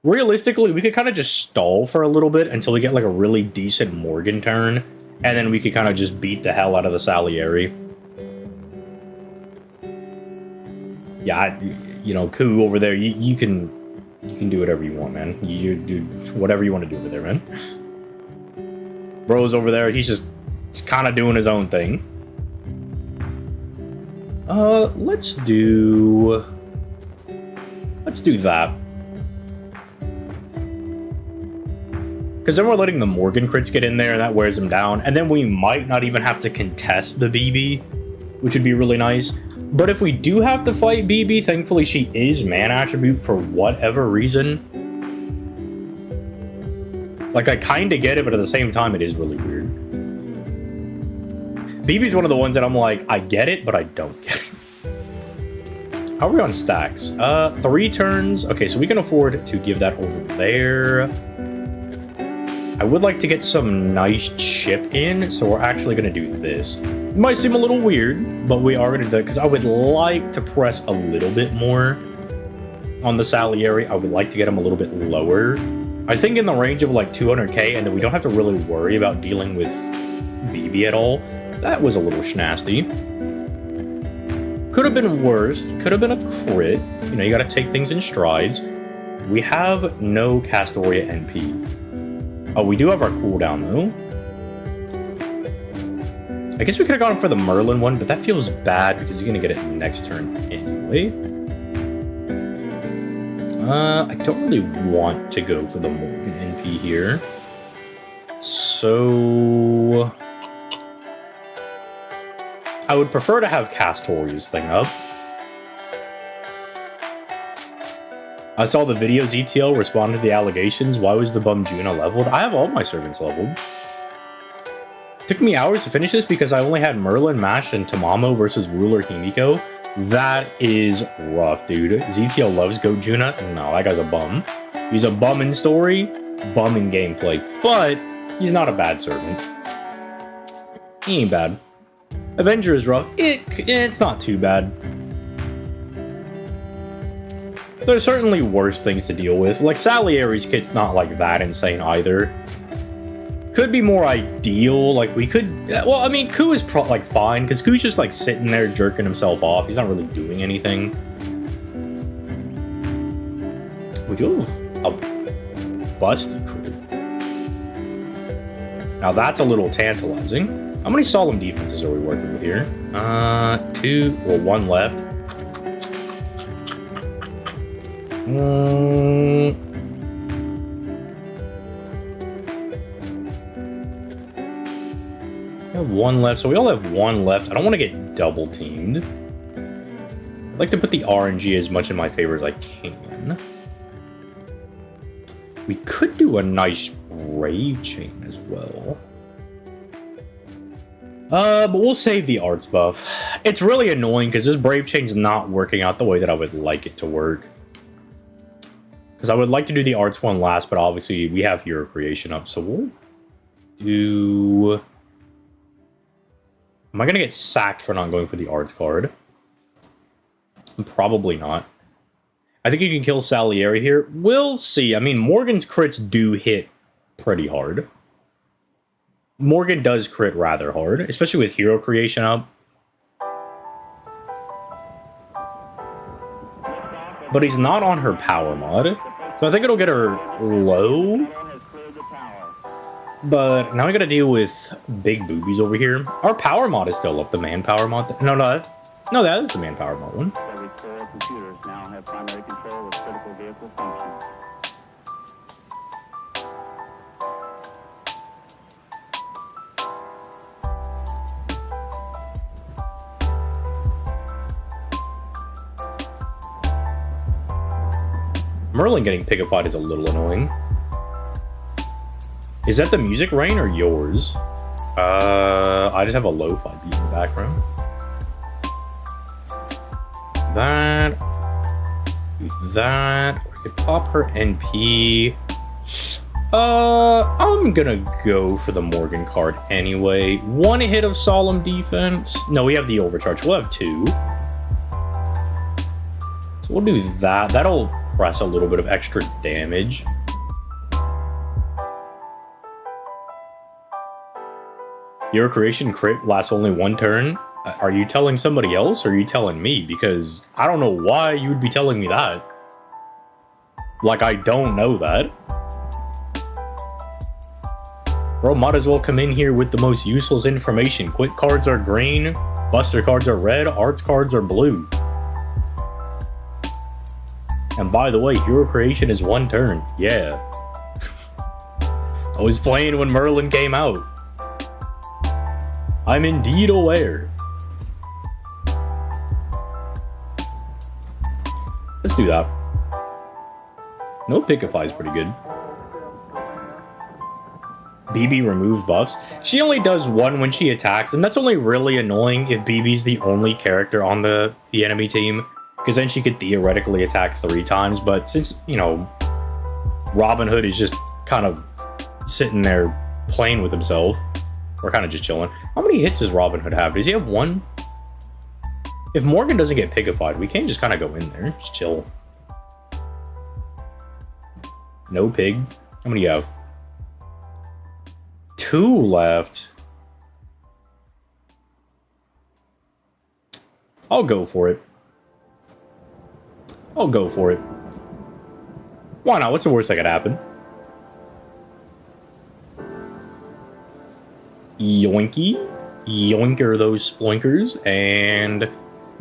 Realistically, we could kind of just stall for a little bit until we get, like, a really decent Morgan turn. And then we could kind of just beat the hell out of the Salieri. Yeah, you know, Ku over there, you can do whatever you want, man. You do whatever you want to do over there, man. Bro's over there, he's just kind of doing his own thing. Let's do... Let's do that. Because then we're letting the Morgan crits get in there, and that wears them down. And then we might not even have to contest the BB, which would be really nice. But if we do have to fight BB, thankfully she is man attribute for whatever reason. Like, I kind of get it, but at the same time, it is really weird. BB's one of the ones that I'm like, I get it, but I don't get it. How are we on stacks? 3 turns. Okay, so we can afford to give that over there. I would like to get some nice chip in, so we're actually going to do this. It might seem a little weird, but we are going to do it because I would like to press a little bit more on the Salieri. I would like to get him a little bit lower. I think in the range of like 200k, and then we don't have to really worry about dealing with BB at all. That was a little schnasty. Could have been worse. Could have been a crit. You know, you got to take things in strides. We have no Castoria NP. Oh, we do have our cooldown, though. I guess we could have gone for the Merlin one, but that feels bad because you're going to get it next turn anyway. I don't really want to go for the Morgan NP here. So I would prefer to have Castoria's thing up. I saw the videos ETL respond to the allegations. Why was the bum Juna leveled? I have all my servants leveled. Took me hours to finish this because I only had Merlin, Mash, and Tamamo versus Ruler Himiko. That is rough, dude. ZTL loves Goat Juna. No, that guy's a bum. He's a bum in story, bum in gameplay. But he's not a bad servant. He ain't bad. Avenger is rough. It's not too bad. There's certainly worse things to deal with. Like, Salieri's kit's not like that insane either. Could be more ideal. Like, we could... Well, I mean, Ku is like fine, because Ku's just like sitting there jerking himself off. He's not really doing anything. We do have a busty crit. Now that's a little tantalizing. How many solemn defenses are we working with here? 2, well, 1 left. I have 1 left, so we all have 1 left. I don't want to get double teamed. I'd like to put the RNG as much in my favor as I can. We could do a nice Brave Chain as well. But we'll save the arts buff. It's really annoying because this Brave Chain's not working out the way that I would like it to work. Because I would like to do the arts one last, but obviously we have hero creation up, so we'll do... Am I going to get sacked for not going for the arts card? Probably not. I think you can kill Salieri here. We'll see. I mean, Morgan's crits do hit pretty hard. Morgan does crit rather hard, especially with hero creation up. But he's not on her power mod. So I think it'll get her low. But now we gotta deal with big boobies over here. Our power mod is still up, the manpower mod. No, that is the manpower mod one. Every core computers now have primary control of critical vehicle functions. Merlin getting pickified is a little annoying. Is that the music rain or yours? I just have a lo-fi beat in the background. That. We could pop her NP. I'm gonna go for the Morgan card anyway. 1 hit of solemn defense. No, we have the overcharge. We'll have 2. So we'll do that. That'll press a little bit of extra damage. Your creation crit lasts only 1 turn. Are you telling somebody else or are you telling me? Because I don't know why you would be telling me that. Like, I don't know that. Bro, might as well come in here with the most useless information. Quick cards are green, Buster cards are red, arts cards are blue. And by the way, hero creation is 1 turn. Yeah. I was playing when Merlin came out. I'm indeed aware. Let's do that. No Picify is pretty good. BB removes buffs. She only does 1 when she attacks, and that's only really annoying if BB's the only character on the enemy team, because then she could theoretically attack 3 times, but since, you know, Robin Hood is just kind of sitting there playing with himself, we're kind of just chilling. How many hits does Robin Hood have? Does he have 1? If Morgan doesn't get Pigified, we can't just kind of go in there. Just chill. No pig. How many do you have? 2 left. I'll go for it. I'll go for it. Why not? What's the worst that could happen? Yoinky. Yoinker those sploinkers. And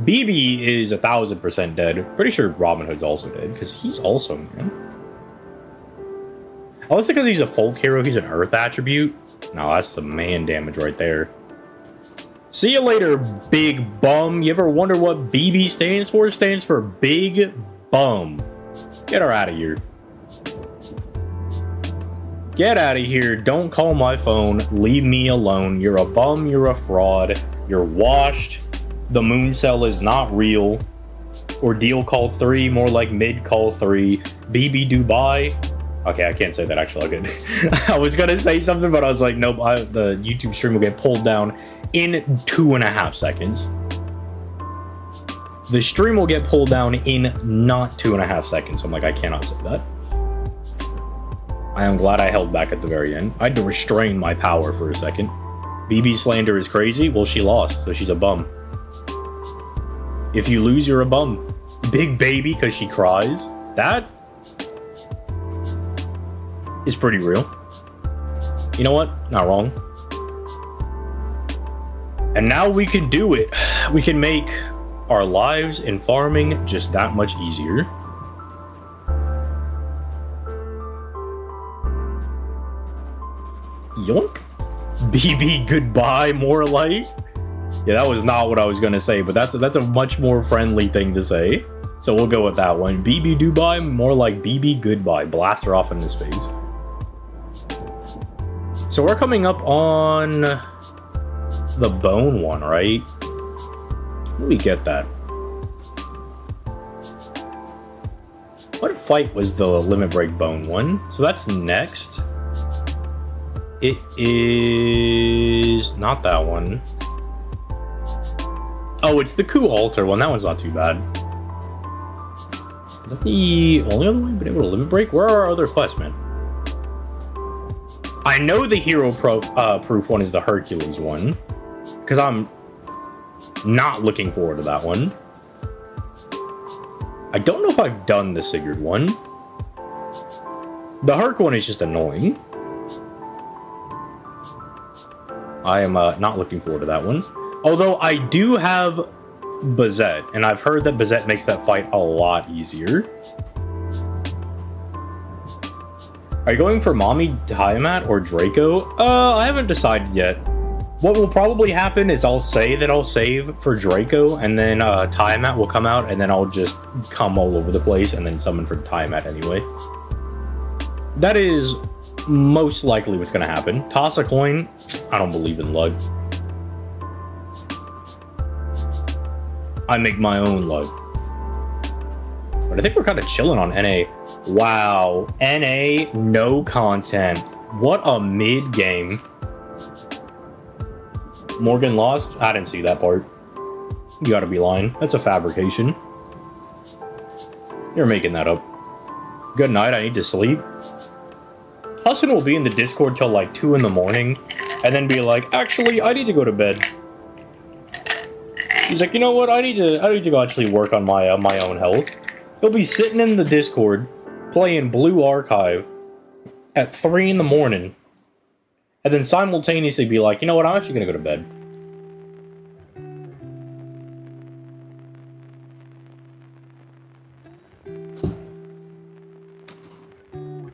BB is 1000% dead. Pretty sure Robin Hood's also dead, because he's also, man. Unless because he's a folk hero, he's an earth attribute. No, that's some man damage right there. See you later, big bum. You ever wonder what BB stands for? It stands for big bum. Get her out of here. Get out of here. Don't call my phone. Leave me alone. You're a bum. You're a fraud. You're washed. The moon cell is not real. Ordeal call 3, more like mid call 3. BB Dubai. Okay, I can't say that actually. I was gonna say something, but I was like, nope, the YouTube stream will get pulled down in 2.5 seconds. The stream will get pulled down in not 2.5 seconds. So I'm like, I cannot say that. I am glad I held back at the very end. I had to restrain my power for a second. BB slander is crazy. Well, she lost, so she's a bum. If you lose, you're a bum. Big baby because she cries. That is pretty real. You know what? Not wrong. And now we can do it. We can make our lives in farming just that much easier. Yoink. BB goodbye, more like. Yeah, that was not what I was gonna say, but that's a much more friendly thing to say. So we'll go with that one. BB Dubai, more like BB goodbye. Blast her off into space. So we're coming up on the bone one, right? Let me get that. What fight was the limit break bone one? So that's next. It is not that one. Oh, it's the coup altar one. That one's not too bad. Is that the only other one you've been able to limit break? Where are our other quests, man? I know the hero proof one is the Hercules one, because I'm not looking forward to that one. I don't know if I've done the Sigurd one. The Herc one is just annoying. I am not looking forward to that one. Although I do have Bazette, and I've heard that Bazette makes that fight a lot easier. Are you going for Mommy Tiamat or Draco? I haven't decided yet. What will probably happen is I'll say that I'll save for Draco, and then Tiamat will come out, and then I'll just come all over the place and then summon for Tiamat anyway. That is most likely what's going to happen. Toss a coin. I don't believe in luck. I make my own luck. But I think we're kind of chilling on NA. Wow. NA, no content. What a mid-game. Morgan lost? I didn't see that part. You gotta be lying. That's a fabrication. You're making that up. Good night, I need to sleep. Husson will be in the Discord till like 2 in the morning, and then be like, actually, I need to go to bed. He's like, you know what? I need to go actually work on my my own health. He'll be sitting in the Discord playing Blue Archive at 3 in the morning, and then simultaneously be like, you know what? I'm actually gonna go to bed.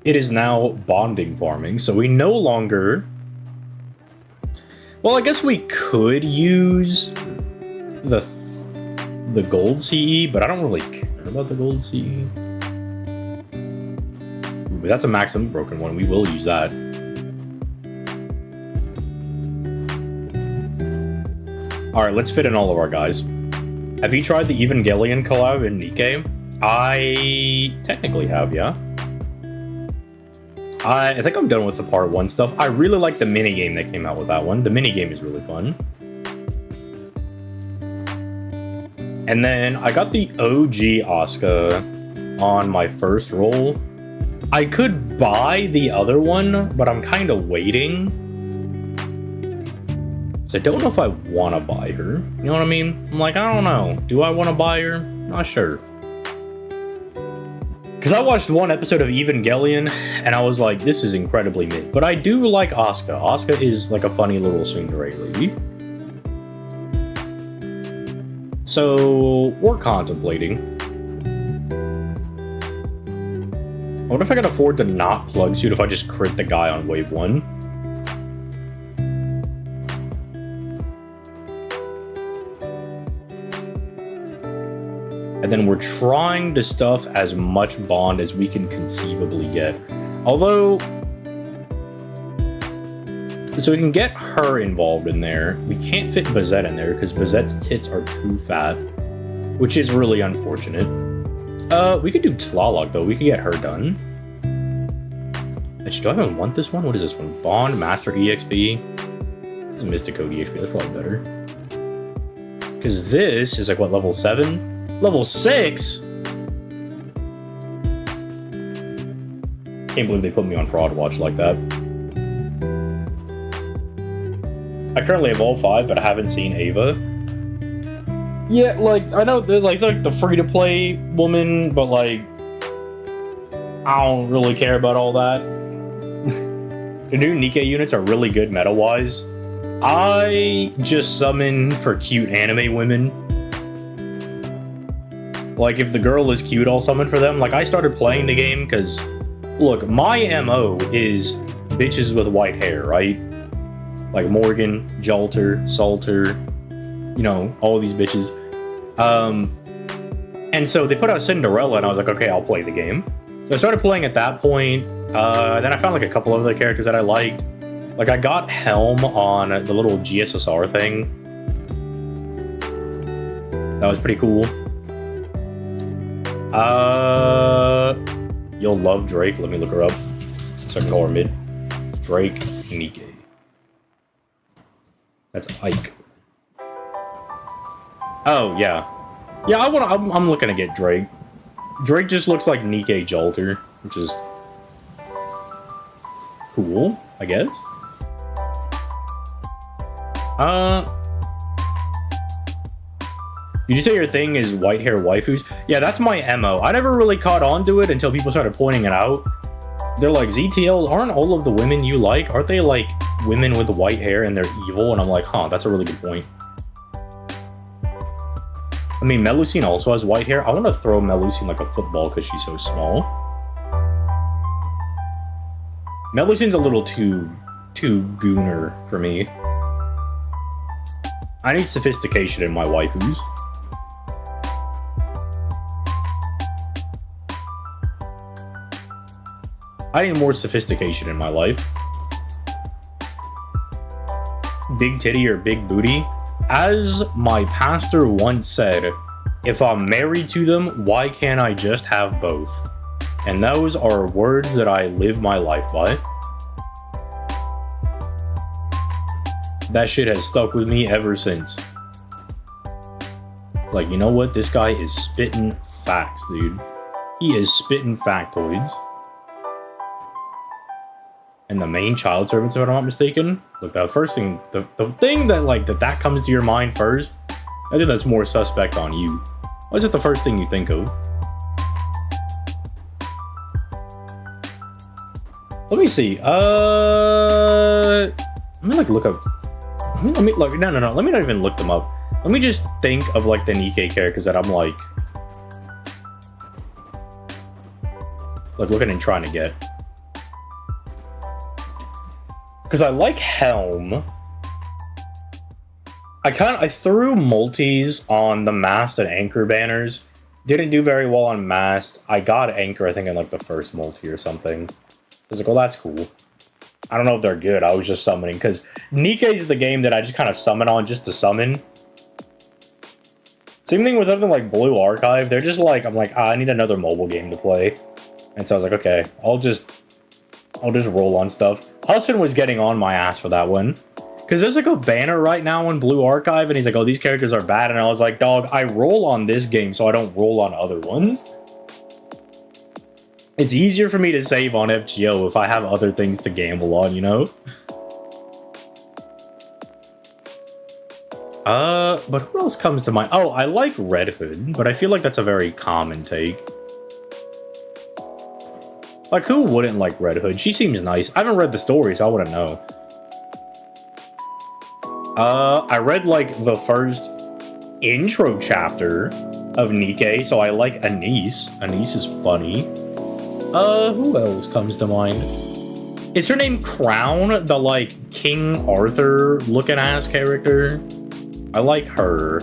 it is now bonding farming, so we no longer... Well, I guess we could use the gold CE, but I don't really care about the gold CE. Ooh, but that's a maximum broken one. We will use that. Alright, let's fit in all of our guys. Have you tried the Evangelion collab in Nikkei? I technically have, yeah. I think I'm done with the part 1 stuff. I really like the minigame that came out with that one. The minigame is really fun. And then I got the OG Asuka on my first roll. I could buy the other one, but I'm kind of waiting. So I don't know if I want to buy her. You know what I mean? I'm like, I don't know. Do I want to buy her? Not sure. Because I watched one episode of Evangelion, and I was like, this is incredibly mid. But I do like Asuka. Asuka is like a funny little tsundere lady. So, we're contemplating. I wonder if I can afford to not plug suit if I just crit the guy on wave 1. And then we're trying to stuff as much bond as we can conceivably get. Although, so we can get her involved in there. We can't fit Bazette in there because Bazette's tits are too fat, which is really unfortunate. We could do Tlaloc though. We could get her done. Actually, do I even want this one? What is this one? Bond, Master EXP. This is Mystic Code EXP. That's probably better. Because this is like, what, level 7? Level 6? Can't believe they put me on fraud watch like that. I currently have all 5, but I haven't seen Ava. Yeah, like, I know they're like, it's like the free-to-play woman, but like, I don't really care about all that. The new Nikkei units are really good meta-wise. I just summon for cute anime women. Like, if the girl is cute, I'll summon for them. Like, I started playing the game because, look, my MO is bitches with white hair, right? Like Morgan, Jalter, Salter, you know, all these bitches. And so they put out Cinderella, and I was like, okay, I'll play the game. So I started playing at that point. Then I found, like, a couple of other characters that I liked. Like, I got Helm on the little GSSR thing. That was pretty cool. You'll love Drake. Let me look her up. So I can call her mid. Drake Nikkei. That's Ike. Oh, yeah. Yeah, I'm looking to get Drake. Drake just looks like Nikkei Jalter, which is cool, I guess. Did you say your thing is white hair waifus? Yeah, that's my MO. I never really caught on to it until people started pointing it out. They're like, ZTL, aren't all of the women you like, aren't they like women with white hair and they're evil? And I'm like, huh, that's a really good point. I mean, Melusine also has white hair. I want to throw Melusine like a football because she's so small. Melusine's a little too gooner for me. I need sophistication in my waifus. I need more sophistication in my life. Big titty or big booty? As my pastor once said, if I'm married to them, why can't I just have both? And those are words that I live my life by. That shit has stuck with me ever since. Like, you know what? This guy is spitting facts, dude. He is spitting factoids. And the main child servants, if I'm not mistaken. Look, the first thing, the thing that, like, that comes to your mind first, I think that's more suspect on you. Why is it the first thing you think of? Let me see. Let me, like, look up. Let me look. No. Let me not even look them up. Let me just think of, like, the Nikkei characters that I'm, like looking and trying to get. Because I like Helm. I threw multis on the mast and anchor banners. Didn't do very well on mast. I got anchor, I think, in like the first multi or something. I was like, well, that's cool. I don't know if they're good. I was just summoning because Nikkei's the game that I just kind of summon on just to summon. Same thing with something like Blue Archive. They're just like, I'm like, I need another mobile game to play. And so I was like, okay, I'll just roll on stuff. Hudson was getting on my ass for that one. Because there's like a banner right now on Blue Archive, and he's like, oh, these characters are bad. And I was like, dog, I roll on this game so I don't roll on other ones. It's easier for me to save on FGO if I have other things to gamble on, you know? But who else comes to mind? Oh, I like Red Hood, but I feel like that's a very common take. Like, who wouldn't like Red Hood? She seems nice. I haven't read the story, so I wouldn't know. I read, like, the first intro chapter of Nikkei, so I like Anise. Anise is funny. Who else comes to mind? Is her name Crown, the, like, King Arthur looking ass character? I like her.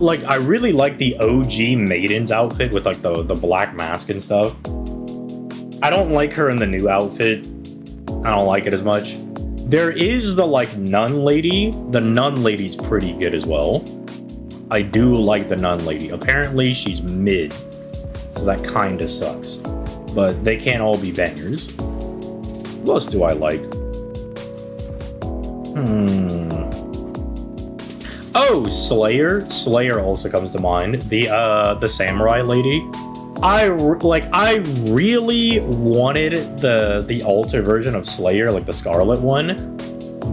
Like, I really like the OG Maiden's outfit with, like, the black mask and stuff. I don't like her in the new outfit. I don't like it as much. There is the, like, Nun Lady. The Nun Lady's pretty good as well. I do like the Nun Lady. Apparently, she's mid. So that kinda sucks. But they can't all be bangers. Who else do I like? Oh, Slayer. Slayer also comes to mind. The samurai lady. I really wanted the alter version of Slayer, like the Scarlet one.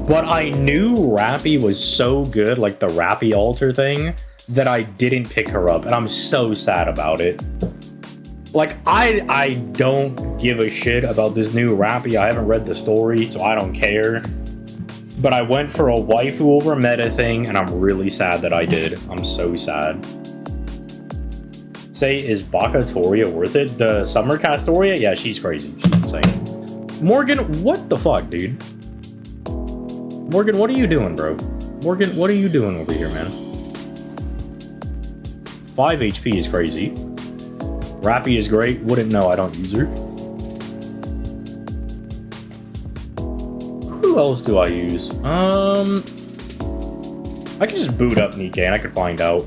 But I knew Rappy was so good, like the Rappy alter thing, that I didn't pick her up. And I'm so sad about it. Like, I don't give a shit about this new Rappy. I haven't read the story, so I don't care. But I went for a waifu over meta thing, and I'm really sad that I did. I'm so sad. Say, is Castoria worth it? The summer Castoria? Yeah, she's crazy. She's insane. Morgan, what the fuck, dude? Morgan, what are you doing, bro? Morgan, what are you doing over here, man? 5 HP is crazy. Rappy is great. Wouldn't know, I don't use her. Who else do I use? I can just boot up Nikkei and I can find out.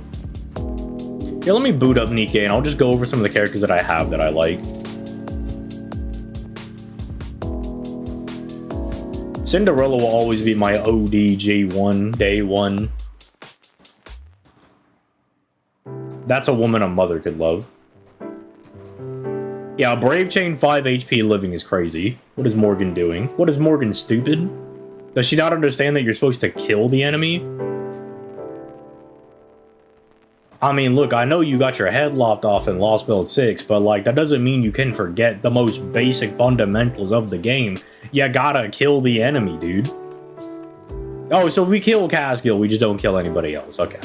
Yeah, let me boot up Nikkei and I'll just go over some of the characters that I have that I like. Cinderella will always be my ODG1, day one. That's a woman a mother could love. Yeah, Brave Chain 5 HP living is crazy. What is Morgan doing? What is Morgan, stupid? Does she not understand that you're supposed to kill the enemy? I mean, look, I know you got your head lopped off in Lost Build 6, but, like, that doesn't mean you can forget the most basic fundamentals of the game. You gotta kill the enemy, dude. Oh, so we kill Caskill, we just don't kill anybody else. Okay.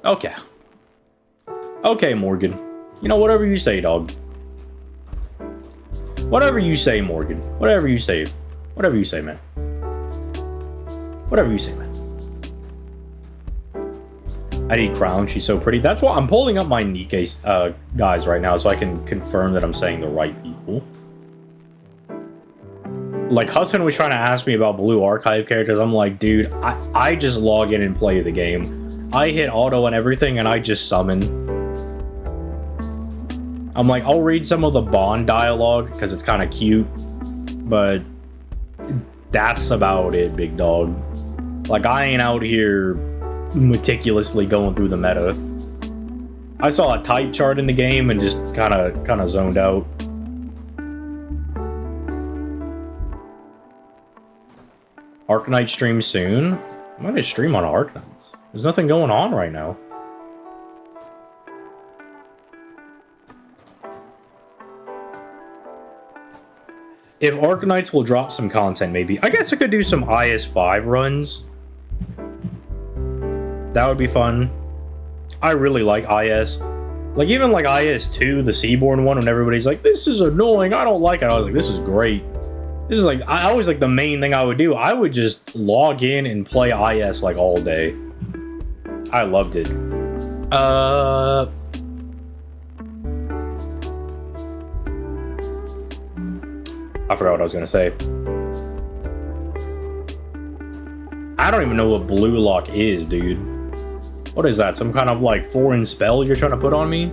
Okay. Okay, Morgan. You know, whatever you say, dog. Whatever you say, Morgan. Whatever you say. Whatever you say, man. Whatever you say, man. I need Crown. She's so pretty. That's why I'm pulling up my Nikkei guys right now so I can confirm that I'm saying the right people. Like, Hudson was trying to ask me about Blue Archive characters. I'm like, dude, I just log in and play the game. I hit auto and everything, and I just summon. I'm like, I'll read some of the Bond dialogue because it's kind of cute, but that's about it, big dog. Like, I ain't out here meticulously going through the meta. I saw a type chart in the game and just kind of zoned out. Arknight stream soon. I might stream on Arknights. There's nothing going on right now. If Arknights will drop some content, maybe. I guess I could do some IS5 runs. That would be fun. I really like IS. Like, even like IS2, the Seaborn one, when everybody's like, this is annoying, I don't like it. I was like, this is great. This is like, I always like the main thing I would do. I would just log in and play IS like all day. I loved it. I forgot what I was gonna say. I don't even know what blue lock is, dude. What is that? Some kind of like foreign spell you're trying to put on me?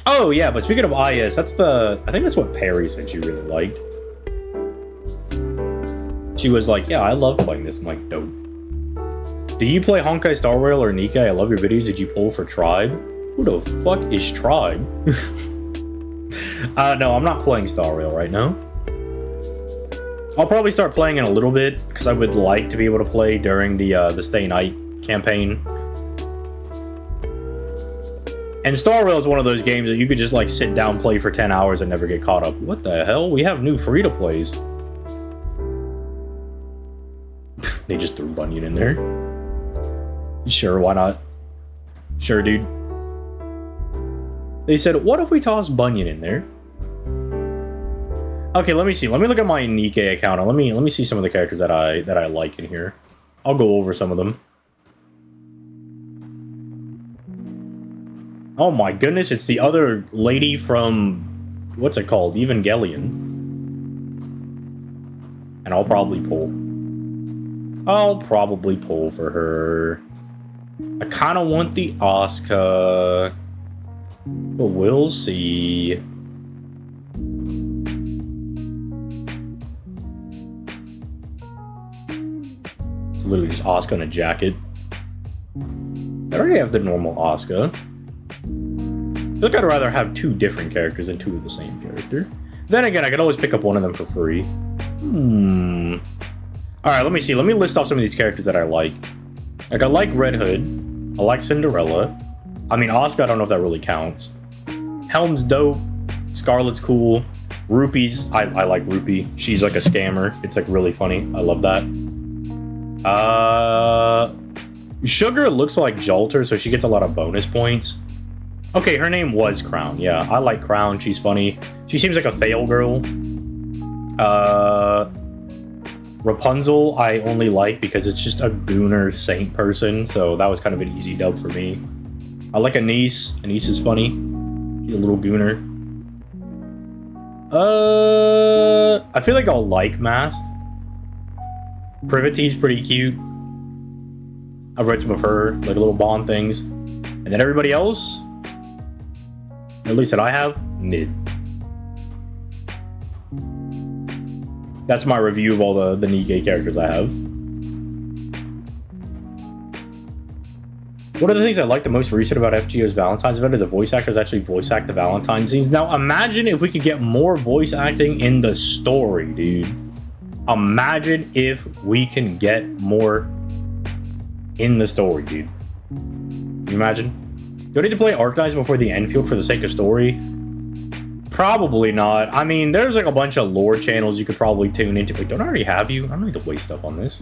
Oh yeah, but speaking of IS, that's the... I think that's what Perry said she really liked. She was like, yeah, I love playing this. I'm like, dope. Do you play Honkai Star Rail or Nikkei? I love your videos. Did you pull for Tribe? Who the fuck is Tribe? No, I'm not playing Star Rail right now. I'll probably start playing in a little bit, because I would like to be able to play during the Stay Night campaign. And Star Rail is one of those games that you could just like sit down, play for 10 hours and never get caught up. What the hell? We have new free-to-plays. They just threw Bunyan in there. Sure, why not? Sure, dude. They said, what if we toss Bunyan in there? Okay, let me see. Let me look at my Nikkei account. Let me see some of the characters that I like in here. I'll go over some of them. Oh my goodness, it's the other lady from... what's it called? Evangelion. And I'll probably pull. I'll probably pull for her. I kind of want the Asuka. But we'll see. It's literally just Asuka in a jacket. I already have the normal Asuka. I feel like I'd rather have two different characters than two of the same character. Then again, I could always pick up one of them for free. Alright, let me see. Let me list off some of these characters that I like. Like, I like Red Hood. I like Cinderella. I mean, Asuka, I don't know if that really counts. Helm's dope. Scarlet's cool. Rupee's, I like Rupee. She's like a scammer. It's like really funny. I love that. Sugar looks like Jolter, so she gets a lot of bonus points. Okay, her name was Crown. Yeah, I like Crown. She's funny. She seems like a fail girl. Rapunzel, I only like because it's just a gooner saint person, so that was kind of an easy dub for me. I like Anise. Anise is funny. She's a little gooner. I feel like I'll like Masked. Privity's pretty cute. I've read some of her, like little Bond things. And then everybody else, at least that I have, mid. That's my review of all the Nikkei characters I have. One of the things I like the most recent about FGO's Valentine's event is the voice actors actually voice act the Valentine scenes. Now, imagine if we could get more voice acting in the story, dude. Imagine if we can get more in the story, dude. Can you imagine? Do I need to play Arcanines before the Enfield for the sake of story? Probably not. I mean, there's like a bunch of lore channels you could probably tune into. Wait, don't I already have you? I don't need to waste stuff on this.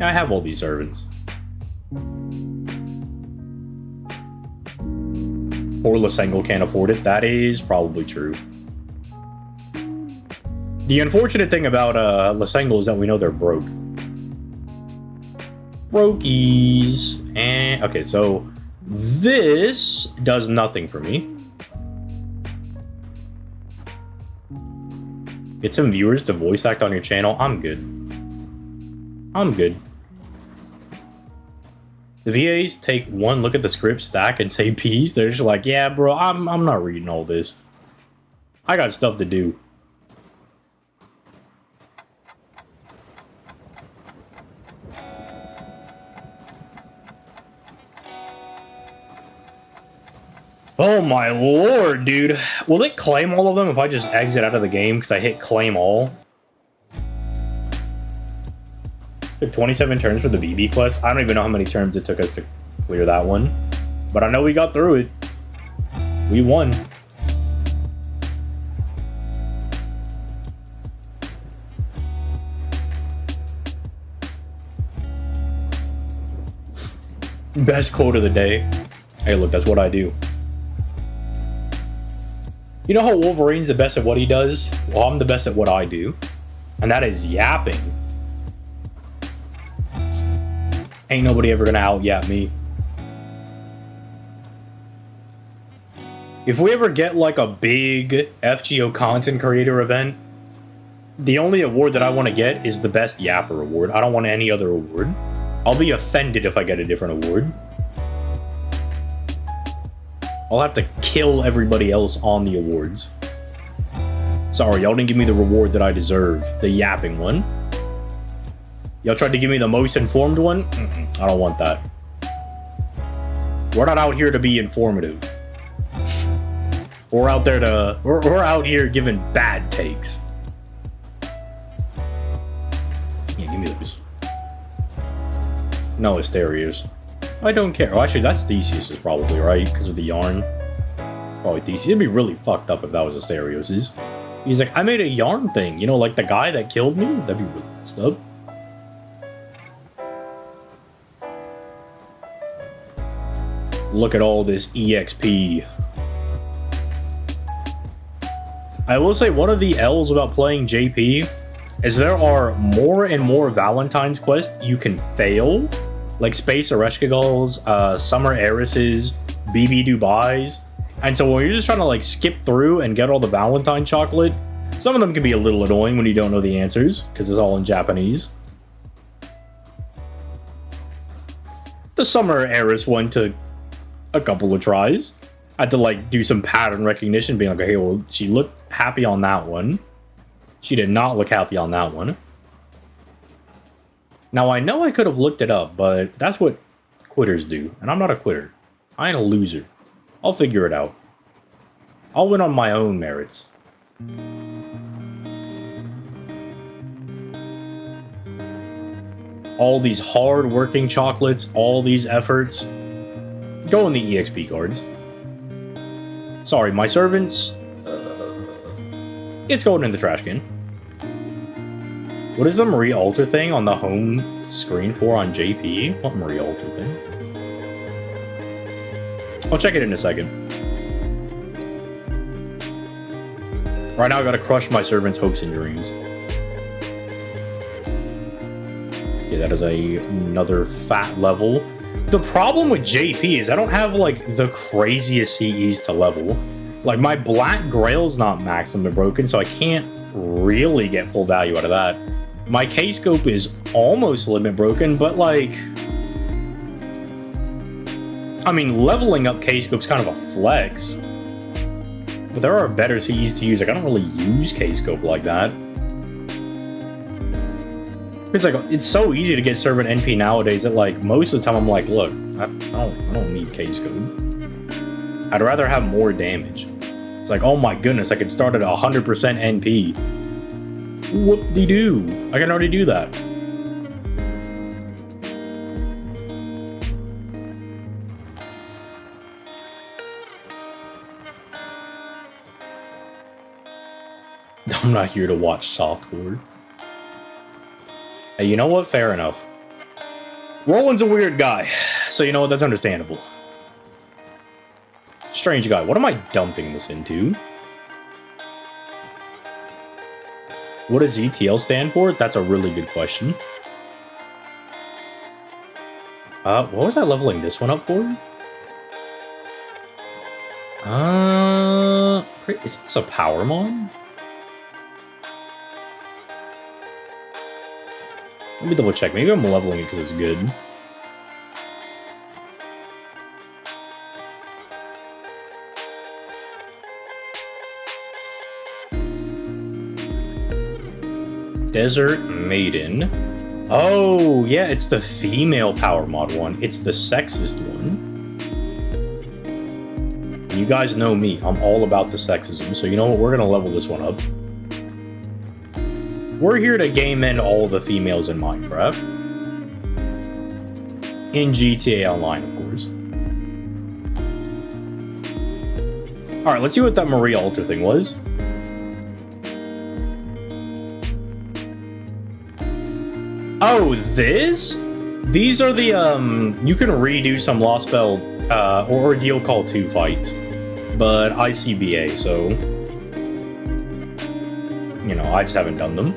I have all these servants. Poor Lasengle can't afford it. That is probably true. The unfortunate thing about Lasengle is that we know they're broke. Brokies. And okay, so this does nothing for me. Get some viewers to voice act on your channel. I'm good. I'm good. The VAs take one look at the script stack and say peace. They're just like, yeah, bro, I'm not reading all this. I got stuff to do. Oh my lord, dude. Will it claim all of them if I just exit out of the game because I hit claim all? Took 27 turns for the BB quest. I don't even know how many turns it took us to clear that one. But I know we got through it. We won. Best quote of the day. Hey, look, that's what I do. You know how Wolverine's the best at what he does? Well, I'm the best at what I do. And that is yapping. Ain't nobody ever gonna out-yap me. If we ever get like a big FGO content creator event, the only award that I want to get is the best yapper award. I don't want any other award. I'll be offended if I get a different award. I'll have to kill everybody else on the awards. Sorry, y'all didn't give me the reward that I deserve. The yapping one. Y'all tried to give me the most informed one? I don't want that. We're not out here to be informative. We're out there to... We're out here giving bad takes. Yeah, give me those. No Asterios. I don't care. Oh, actually, that's Theseus's probably, right? Because of the yarn. Probably Theseus. It'd be really fucked up if that was Asterios's. He's like, I made a yarn thing. You know, like the guy that killed me? That'd be really messed up. Look at all this EXP. I will say one of the L's about playing JP is there are more and more Valentine's quests you can fail. Like Space Ereshkagals, Summer Heiresses, BB Dubai's. And so when you're just trying to like skip through and get all the Valentine chocolate, some of them can be a little annoying when you don't know the answers, because it's all in Japanese. The Summer Heiress one took a couple of tries. I had to like do some pattern recognition, being like, okay, well, she looked happy on that one. She did not look happy on that one. Now, I know I could have looked it up, but that's what quitters do. And I'm not a quitter. I ain't a loser. I'll figure it out. I'll win on my own merits. All these hard-working chocolates, all these efforts, go in the EXP cards. Sorry, my servants, it's going in the trash can. What is the Marie Alter thing on the home screen for on JP? What Marie Alter thing? I'll check it in a second. Right now I gotta crush my servants' hopes and dreams. Yeah, that is another fat level. The problem with JP is I don't have like the craziest CEs to level. Like my black grail's not maximum broken, so I can't really get full value out of that. My K-scope is almost limit broken, but like... I mean, leveling up K-scope's kind of a flex. But there are better CEs to use. Like, I don't really use K-scope like that. It's like, it's so easy to get servant NP nowadays that like, most of the time I'm like, look, I don't need K-scope. I'd rather have more damage. It's like, oh my goodness, I could start at 100% NP. Whoop-de-doo. I can already do that. I'm not here to watch softcore. Hey, you know what? Fair enough. Roland's a weird guy, so you know what? That's understandable. Strange guy. What am I dumping this into? What does ETL stand for? That's a really good question. What was I leveling this one up for? Is this a power mon? Let me double check. Maybe I'm leveling it because it's good. Desert Maiden. Oh, yeah, it's the female power mod one. It's the sexist one. You guys know me. I'm all about the sexism. So you know what? We're going to level this one up. We're here to game end all the females in Minecraft. In GTA Online, of course. Alright, let's see what that Marie Alter thing was. Oh, this? These are the, you can redo some Lost Spell, or Ordeal Call 2 fights. But ICBA, so... You know, I just haven't done them.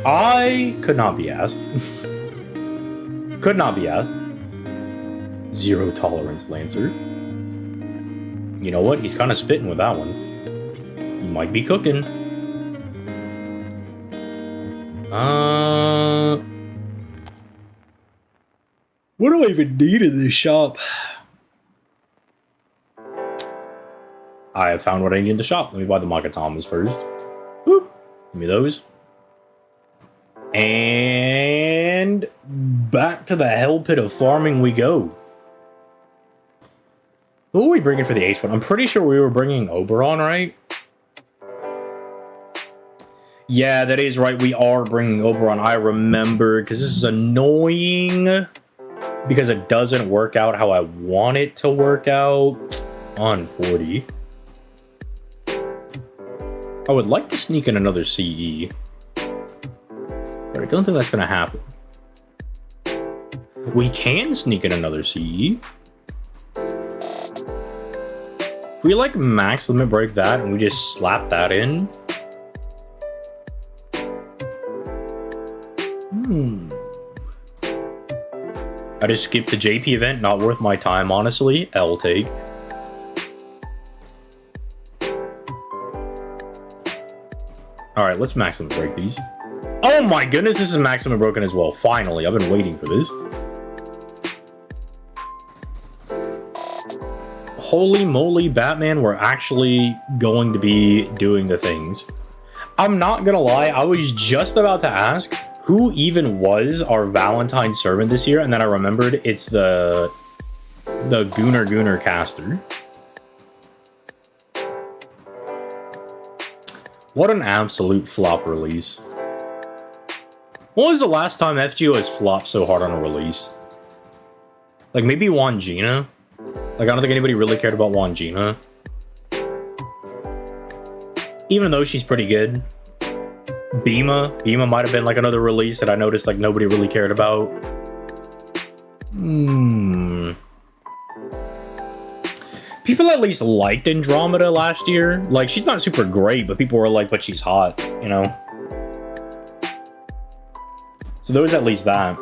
I could not be asked. Could not be asked. Zero tolerance, Lancer. You know what? He's kind of spitting with that one. He might be cooking. What do I even need in this shop? I have found what I need in the shop. Let me buy the Makatamas first. Boop. Give me those. And back to the hell pit of farming we go. Who are we bringing for the ace one? I'm pretty sure we were bringing Oberon, right? Yeah, that is right. We are bringing Oberon. I remember, because this is annoying. Because it doesn't work out how I want it to work out. On 40. I would like to sneak in another CE. But I don't think that's going to happen. We can sneak in another CE. If we like max limit break that and we just slap that in. I just skipped the JP event, not worth my time, honestly. L take. Alright, let's maximum break these. Oh my goodness, this is maximum broken as well. Finally, I've been waiting for this. Holy moly, Batman, we're actually going to be doing the things. I'm not gonna lie, I was just about to ask who even was our Valentine servant this year, and then I remembered it's the Gooner caster. What an absolute flop release. When was the last time FGO has flopped so hard on a release? Like maybe Wangina? Like I don't think anybody really cared about Wangina. Even though she's pretty good. Bima might have been like another release that I noticed like nobody really cared about. People at least liked Andromeda last year. Like she's not super great, but people were like, but she's hot, you know? So there was at least that.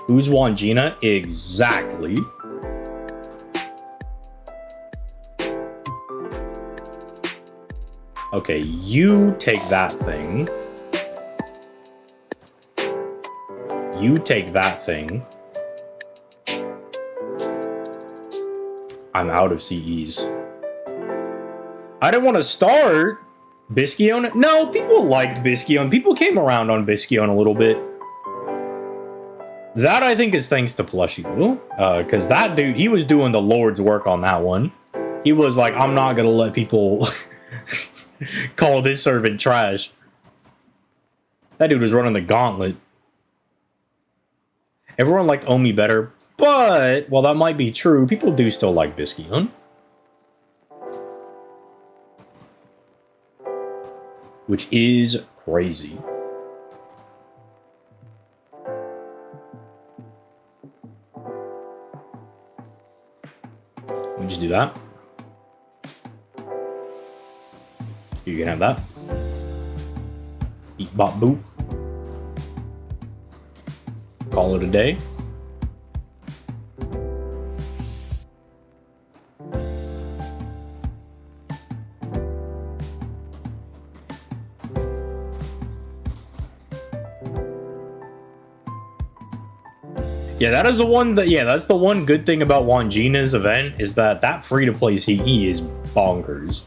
Who's Wangina? Exactly. Okay, you take that thing. You take that thing. I'm out of CEs. I didn't want to start Bisquion. No, people liked Bisquion. People came around on Bisquion a little bit. That, I think, is thanks to Plushy, though. Because that dude, he was doing the Lord's work on that one. He was like, I'm not going to let people call this servant trash. That dude was running the gauntlet. Everyone liked Omi better, but, while that might be true, people do still like Bisquion. Which is crazy. Let me just do that. You can have that. Eat bop boop. Call it a day. Yeah, that is the one that, yeah, that's the one good thing about Wangina's event is that free-to-play CE is bonkers.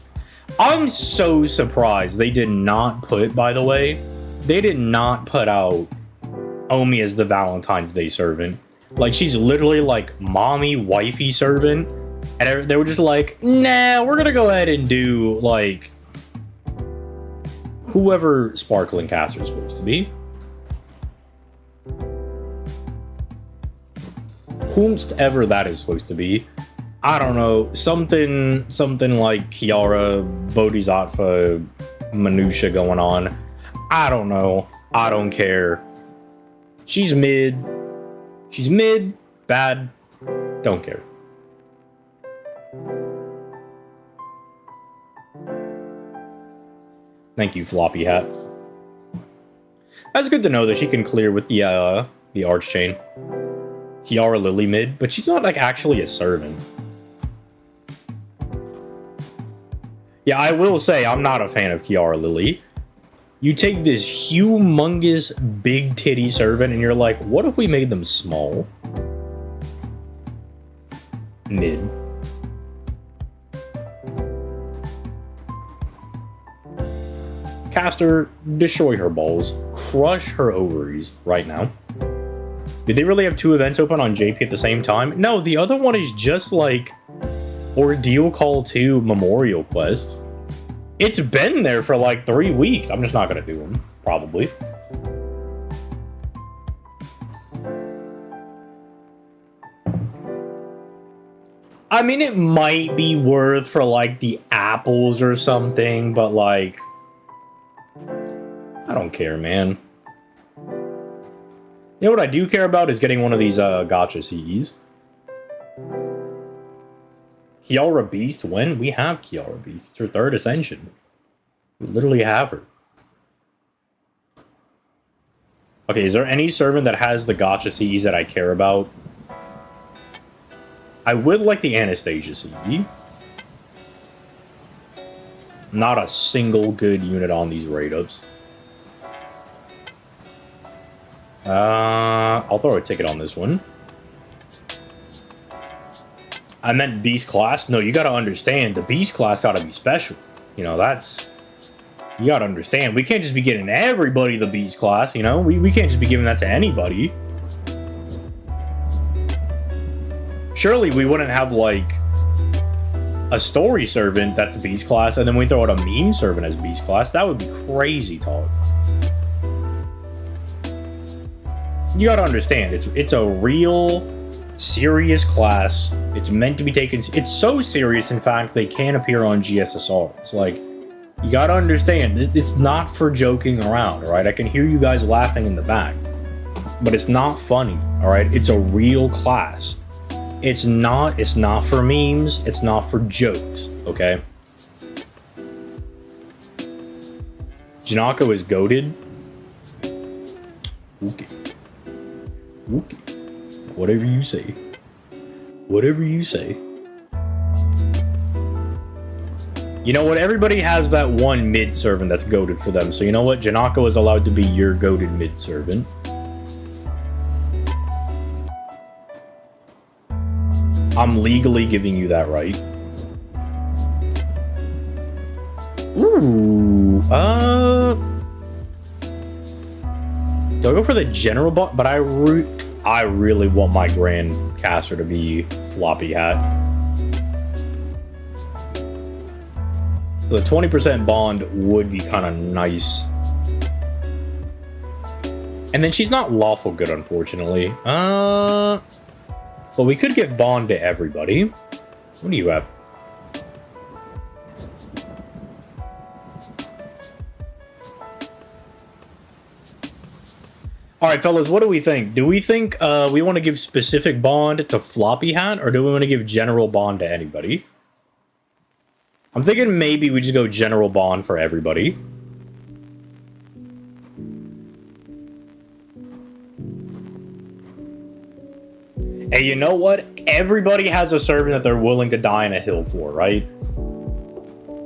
I'm so surprised they did not put, by the way, they did not put out Omi as the Valentine's Day servant. Like, she's literally like mommy, wifey servant. And they were just like, nah, we're gonna go ahead and do, like, whoever Sparkling Caster is supposed to be. Whomst ever that is supposed to be. I don't know, something like Kiara, Bodhisattva, minutia going on. I don't know. I don't care. She's mid. She's mid. Bad. Don't care. Thank you, Floppy Hat. That's good to know that she can clear with the arch chain. Kiara Lily mid, but she's not like actually a servant. Yeah, I will say I'm not a fan of Kiara Lily. You take this humongous big titty servant and you're like, what if we made them small? Mid. Caster, destroy her balls. Crush her ovaries right now. Did they really have 2 events open on JP at the same time? No, the other one is just like Ordeal Call 2 Memorial Quest. It's been there for like 3 weeks. I'm just not gonna do them, probably. I mean, it might be worth for like the apples or something, but like, I don't care, man. You know what I do care about is getting one of these gacha CEs. Kiara Beast, when? We have Kiara Beast. It's her 3rd ascension. We literally have her. Okay, is there any servant that has the gacha CEs that I care about? I would like the Anastasia CE. Not a single good unit on these raid-ups. I'll throw a ticket on this one. I meant beast class. No, you gotta understand, the beast class gotta be special. You know, that's... You gotta understand, we can't just be getting everybody the beast class, you know? We can't just be giving that to anybody. Surely we wouldn't have, like, a story servant that's a beast class, and then we throw out a meme servant as beast class. That would be crazy talk. You gotta understand, it's a real serious class. It's meant to be taken. It's so serious, in fact, they can't appear on GSSR. It's like, you gotta understand, it's not for joking around, all right? I can hear you guys laughing in the back, but it's not funny, all right? It's a real class. It's not for memes. It's not for jokes, okay? Janako is goated. Okay. Okay. Whatever you say. Whatever you say. You know what? Everybody has that one mid servant that's goated for them. So you know what? Janako is allowed to be your goated mid servant. I'm legally giving you that right. Ooh. Do I go for the general bot? But I really want my Grand Caster to be Floppy Hat. The 20% bond would be kind of nice. And then she's not lawful good, unfortunately. But we could give bond to everybody. What do you have? All right, fellas, what do we think? Do we think we want to give specific bond to Floppy Hat, or do we want to give general bond to anybody? I'm thinking maybe we just go general bond for everybody. Hey, you know what? Everybody has a servant that they're willing to die in a hill for, right?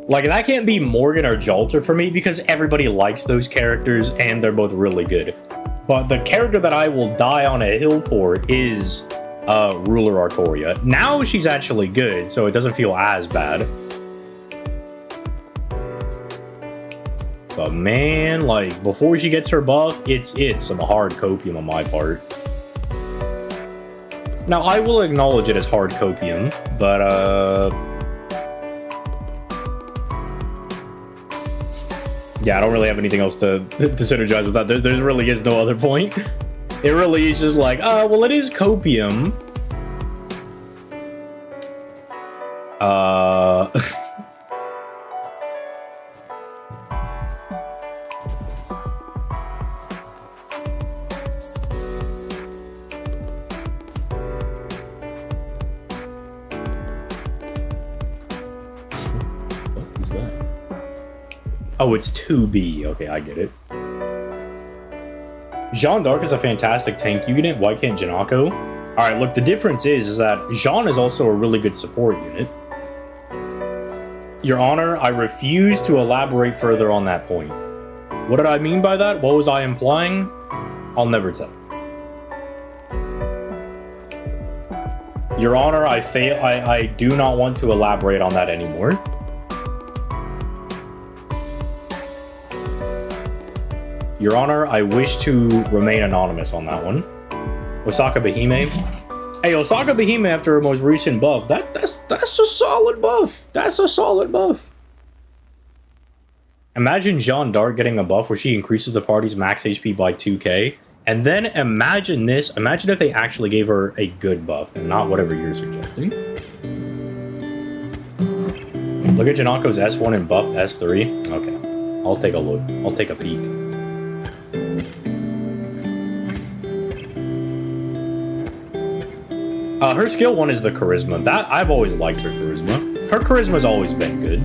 Like, that can't be Morgan or Jolter for me, because everybody likes those characters, and they're both really good. But the character that I will die on a hill for is Ruler Artoria. Now she's actually good, so it doesn't feel as bad. But man, like, before she gets her buff, it's some hard copium on my part. Now, I will acknowledge it as hard copium, but, yeah, I don't really have anything else to synergize with that. There really is no other point. It really is just like, well, it is copium. What is that? Oh, it's 2B. Okay, I get it. Jeanne d'Arc is a fantastic tank unit. Why can't Janako? Alright, look, the difference is that Jeanne is also a really good support unit. Your Honor, I refuse to elaborate further on that point. What did I mean by that? What was I implying? I'll never tell. Your Honor, I do not want to elaborate on that anymore. Your Honor, I wish to remain anonymous on that one. Osaka Behime. Hey, Osaka Behime after her most recent buff. That's a solid buff. That's a solid buff. Imagine Jeanne d'Arc getting a buff where she increases the party's max HP by 2k. And then imagine this. Imagine if they actually gave her a good buff and not whatever you're suggesting. Look at Janako's S1 and buffed S3. Okay. I'll take a look. I'll take a peek. Her skill 1 is the charisma. That I've always liked her charisma. Her charisma's always been good.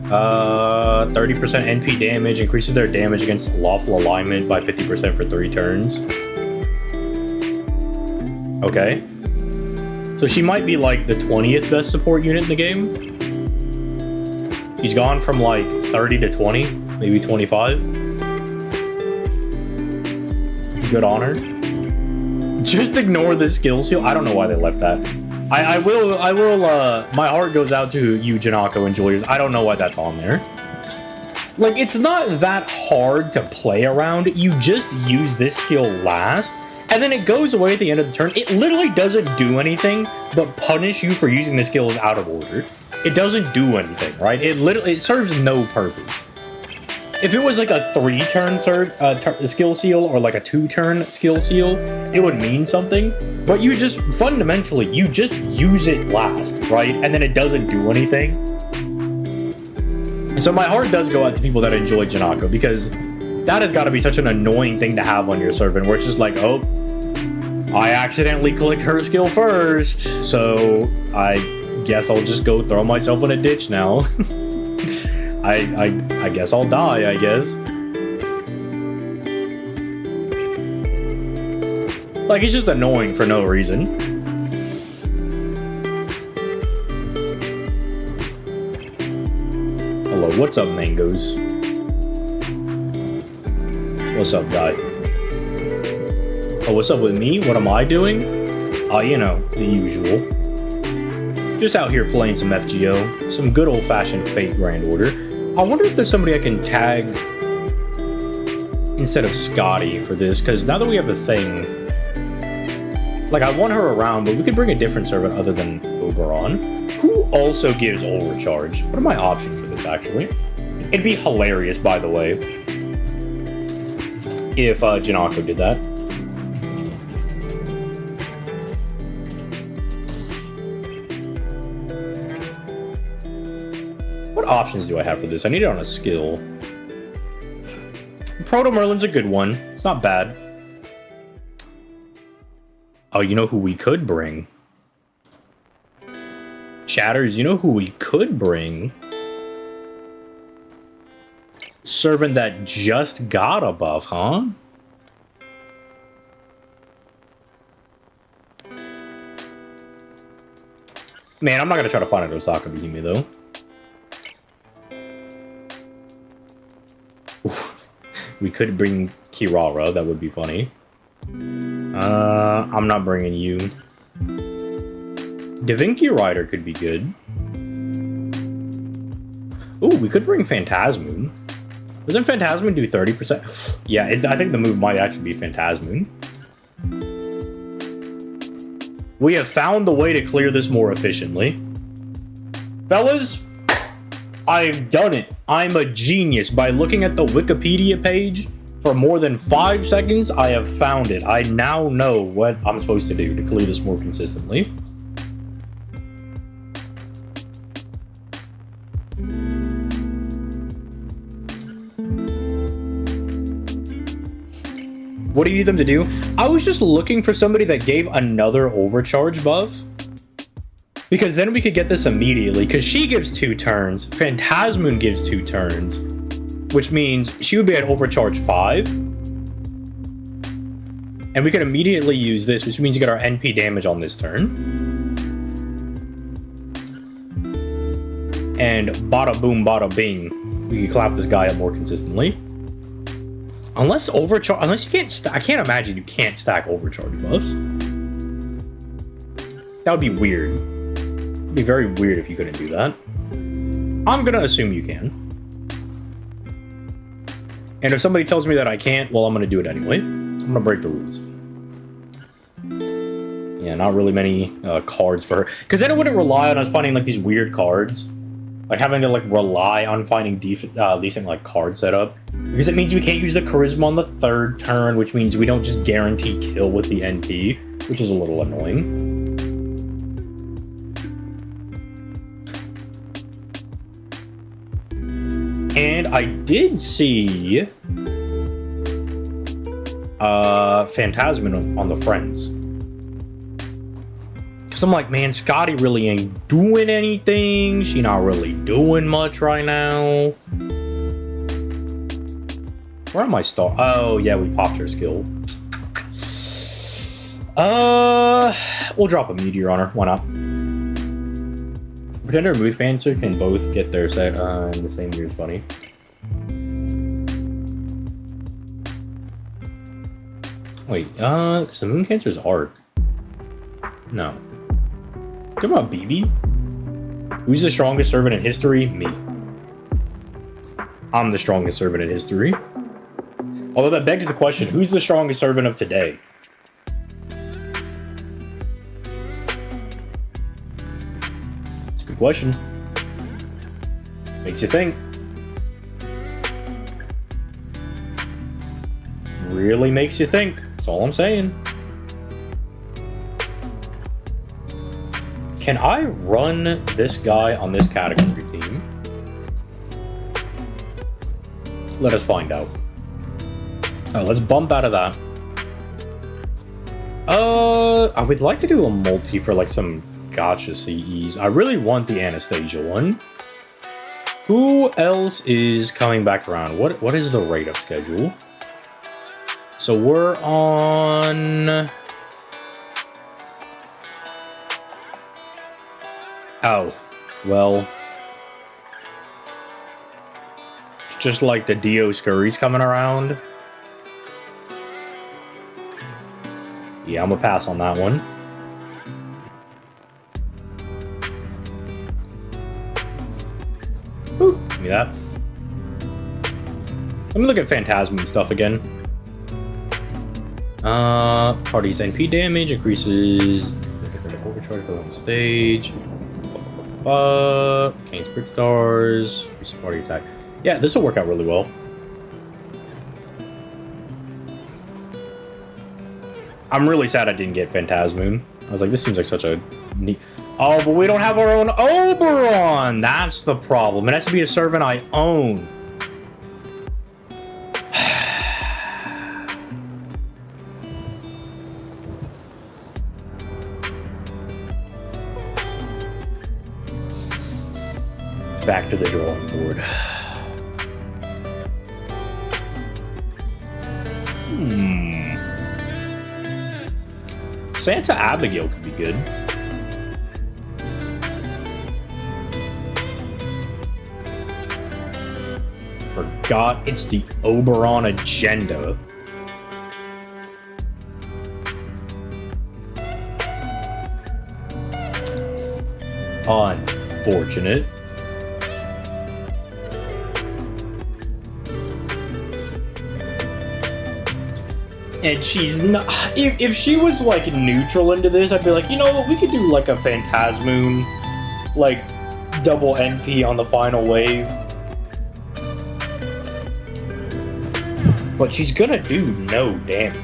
30% NP damage, increases their damage against lawful alignment by 50% for 3 turns. Okay. So she might be like the 20th best support unit in the game. She's gone from like 30 to 20, maybe 25. Good on her. Just ignore the skill seal. I don't know why they left that. I will, my heart goes out to you, Janako and Julius. I don't know why that's on there. Like, it's not that hard to play around. You just use this skill last, and then it goes away at the end of the turn. It literally doesn't do anything but punish you for using the skills out of order. It doesn't do anything, right? It serves no purpose. If it was like a 3-turn skill seal or like a 2-turn skill seal, it would mean something. But you just, fundamentally, you just use it last, right? And then it doesn't do anything. So my heart does go out to people that enjoy Janako, because that has got to be such an annoying thing to have on your servant, where it's just like, oh, I accidentally clicked her skill first, so I guess I'll just go throw myself in a ditch now. I guess I'll die, I guess. Like, it's just annoying for no reason. Hello, what's up, Mangoes? What's up, guy? Oh, what's up with me? What am I doing? You know, the usual. Just out here playing some FGO. Some good old-fashioned Fate Grand Order. I wonder if there's somebody I can tag instead of Scotty for this, because now that we have a thing, like, I want her around, but we could bring a different servant other than Oberon, who also gives Ult Recharge. What are my options for this, actually? It'd be hilarious, by the way, if Janako did that. What options do I have for this? I need it on a skill. Proto Merlin's a good one. It's not bad. Oh, you know who we could bring? Chatters, you know who we could bring? Servant that just got a buff, huh? Man, I'm not gonna try to find an Osaka Behime, though. We could bring Kirara, that would be funny. I'm not bringing you. Divinity Rider could be good. Ooh, we could bring Phantasmoon. Doesn't Phantasmoon do 30%? Yeah, I think the move might actually be Phantasmoon. We have found the way to clear this more efficiently. Fellas, I've done it. I'm a genius. By looking at the Wikipedia page, For more than 5 seconds, I have found it. I now know what I'm supposed to do to clear this more consistently. What do you need them to do? I was just looking for somebody that gave another overcharge buff. Because then we could get this immediately. Because she gives 2 turns. Phantasmoon gives 2 turns. Which means she would be at overcharge 5. And we could immediately use this, which means you get our NP damage on this turn. And bada boom, bada bing. We can clap this guy up more consistently. Unless overcharge, unless you can't stack, I can't imagine you can't stack overcharge buffs. That would be weird. It'd be very weird if you couldn't do that. I'm gonna assume you can. And if somebody tells me that I can't, well, I'm gonna do it anyway. I'm gonna break the rules. Yeah, not really many cards for her. Because then it wouldn't rely on us finding like these weird cards. Like having to like rely on finding decent like card setup. Because it means we can't use the charisma on the 3rd turn, which means we don't just guarantee kill with the NP, which is a little annoying. And I did see Phantasmoon on the friends. Because I'm like, man, Scotty really ain't doing anything. She not really doing much right now. Where am I star? Oh, yeah, we popped her skill. We'll drop a meteor on her. Why not? Pretender and Moonpancer can both get their set in the same year. Is funny. Wait, because the Moonpancer's arc. No. Talking about BB? Who's the strongest servant in history? Me. I'm the strongest servant in history. Although that begs the question, who's the strongest servant of today? It's a good question. Makes you think. Really makes you think. That's all I'm saying. Can I run this guy on this category team? Let us find out. Oh, let's bump out of that. I would like to do a multi for like some gacha CEs. I really want the Anastasia one. Who else is coming back around? What is the rate up schedule? So we're on... Oh, well... Just like the Dio Scurry's coming around. Yeah, I'm gonna pass on that one. Ooh, give me that. Let me look at Phantasm and stuff again. Party's NP damage increases. Overcharge for on stage. Kane's Brick Stars. Increase party attack. Yeah, this will work out really well. I'm really sad I didn't get Phantasmoon. I was like, this seems like such a neat... Oh, but we don't have our own Oberon! That's the problem. It has to be a servant I own. Back to the drawing board. Santa Abigail could be good. Forgot it's the Oberon agenda. Unfortunate. And she's not... If she was, like, neutral into this, I'd be like, you know what, we could do, like, a Phantasmoon, like, double NP on the final wave. But she's gonna do no damage.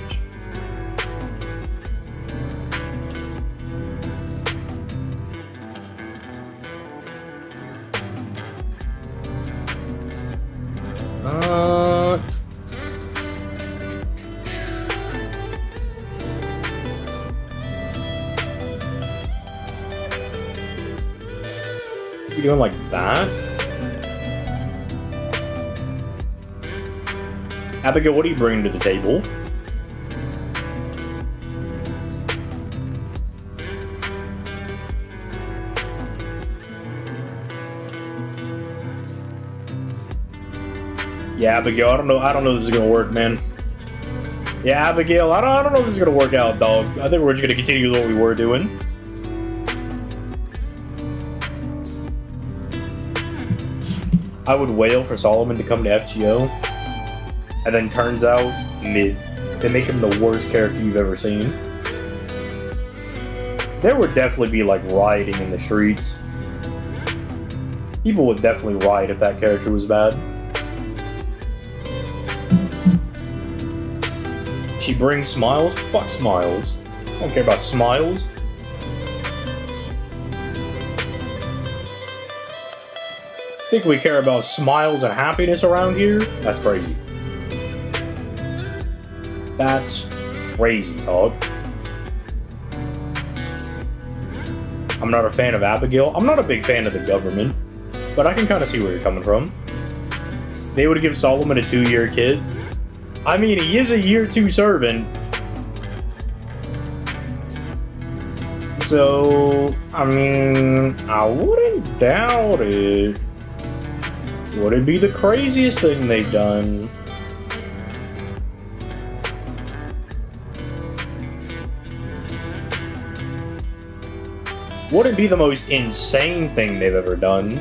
You doing like that? Abigail, what are you bringing to the table? Yeah, Abigail, I don't know if this is gonna work, man. Yeah, Abigail, I don't know if this is gonna work out, dog. I think we're just gonna continue with what we were doing. I would wail for Solomon to come to FGO, and then turns out, mid. They make him the worst character you've ever seen. There would definitely be, like, rioting in the streets. People would definitely riot if that character was bad. She brings smiles? Fuck smiles. I don't care about smiles. Think we care about smiles and happiness around here? That's crazy. That's crazy, Todd. I'm not a fan of Abigail. I'm not a big fan of the government, but I can kind of see where you're coming from. They would give Solomon a 2-year kid. I mean, he is a year 2 servant. So, I mean, I wouldn't doubt it. Would it be the craziest thing they've done? Would it be the most insane thing they've ever done?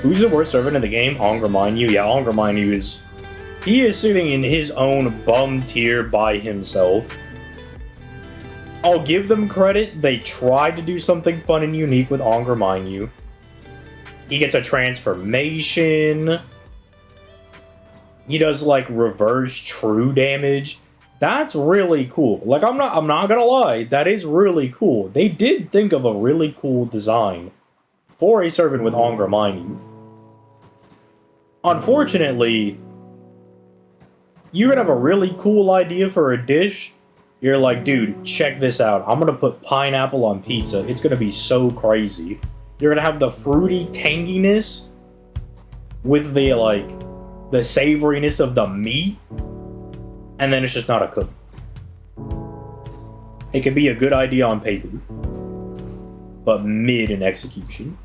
Who's the worst servant in the game? Ongramanyu. Yeah, Ongramanyu is... He is sitting in his own bum tier by himself. I'll give them credit. They tried to do something fun and unique with Ongramanyu. He gets a transformation. He does, like, reverse true damage. That's really cool. Like, I'm not gonna lie. That is really cool. They did think of a really cool design for a servant with Ongramanyu. Unfortunately, you could have a really cool idea for a dish. You're like, dude, check this out. I'm gonna put pineapple on pizza. It's gonna be so crazy. You're gonna have the fruity tanginess with the, like, the savoriness of the meat. And then it's just not a cook. It could be a good idea on paper, but mid in execution.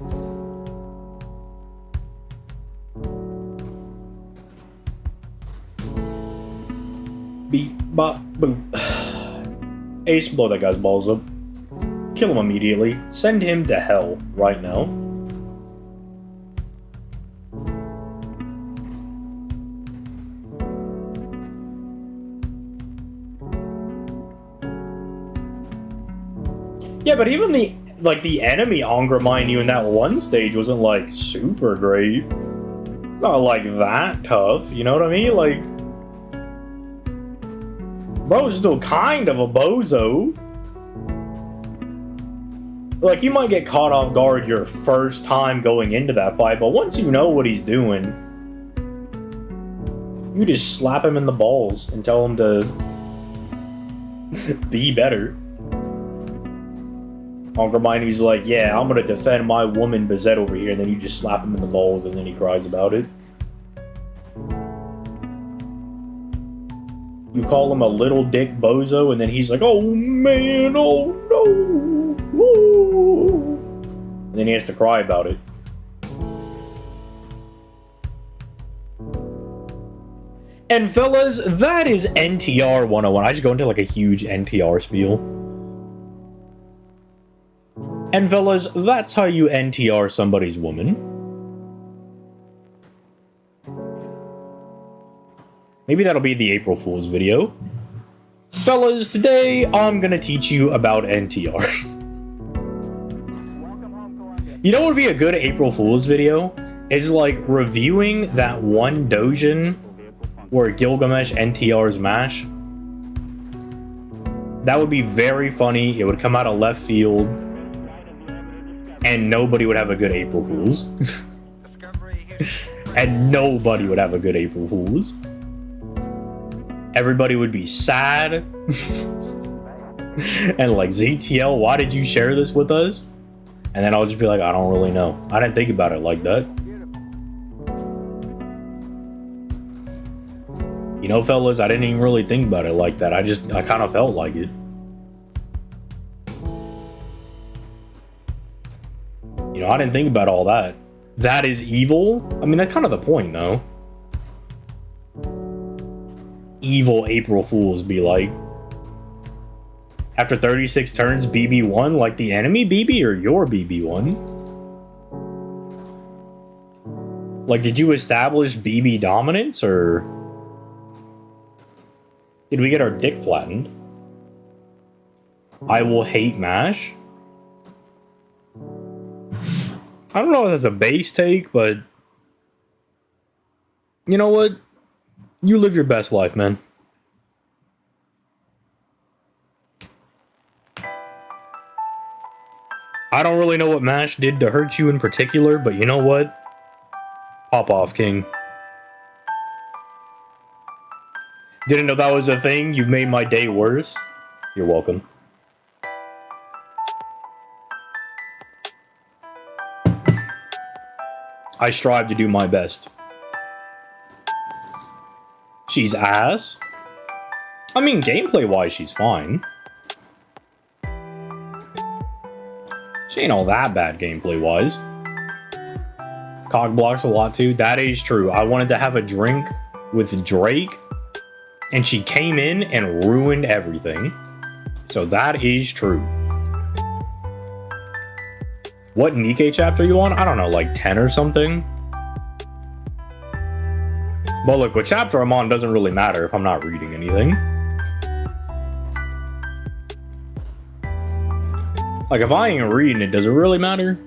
Beep, bop, boop. Ace, blow that guy's balls up. Kill him immediately. Send him to hell right now. Yeah, but even the enemy Ongramanyu in that one stage wasn't, like, super great. It's not, like, that tough, you know what I mean? Like, bro's still kind of a bozo. Like, you might get caught off guard your first time going into that fight, but once you know what he's doing, you just slap him in the balls and tell him to be better. Ongramanyu's like, yeah, I'm gonna defend my woman Bazette over here, and then you just slap him in the balls and then he cries about it. You call him a little dick bozo, and then he's like, oh man, oh no, whoa. And then he has to cry about it. And fellas, that is NTR 101. I just go into like a huge NTR spiel. And fellas, that's how you NTR somebody's woman. Maybe that'll be the April Fool's video. Fellas, today I'm gonna teach you about NTR. You know what would be a good April Fool's video? Is like reviewing that one doujin where Gilgamesh NTR's MASH. That would be very funny. It would come out of left field. And nobody would have a good April Fool's. And nobody would have a good April Fool's. Everybody would be sad. And like, ZTL, why did you share this with us? And then I'll just be like, I don't really know. I didn't think about it like that. You know, fellas, I didn't even really think about it like that. I kind of felt like it. You know, I didn't think about all that. That is evil? I mean, that's kind of the point, no? Evil April Fools be like, after 36 turns, BB won, like the enemy BB or your BB won? Like, did you establish BB dominance, or did we get our dick flattened? I will hate MASH. I don't know if that's a base take, but you know what? You live your best life, man. I don't really know what MASH did to hurt you in particular, but you know what? Pop off, King. Didn't know that was a thing? You've made my day worse. You're welcome. I strive to do my best. She's ass. I mean, gameplay-wise, she's fine. She ain't all that bad gameplay-wise. Cog blocks a lot too. That is true. I wanted to have a drink with Drake, and she came in and ruined everything. So that is true. What Nikkei chapter you on? I don't know, like 10 or something. But look, what chapter I'm on doesn't really matter if I'm not reading anything. Like, if I ain't reading it, does it really matter?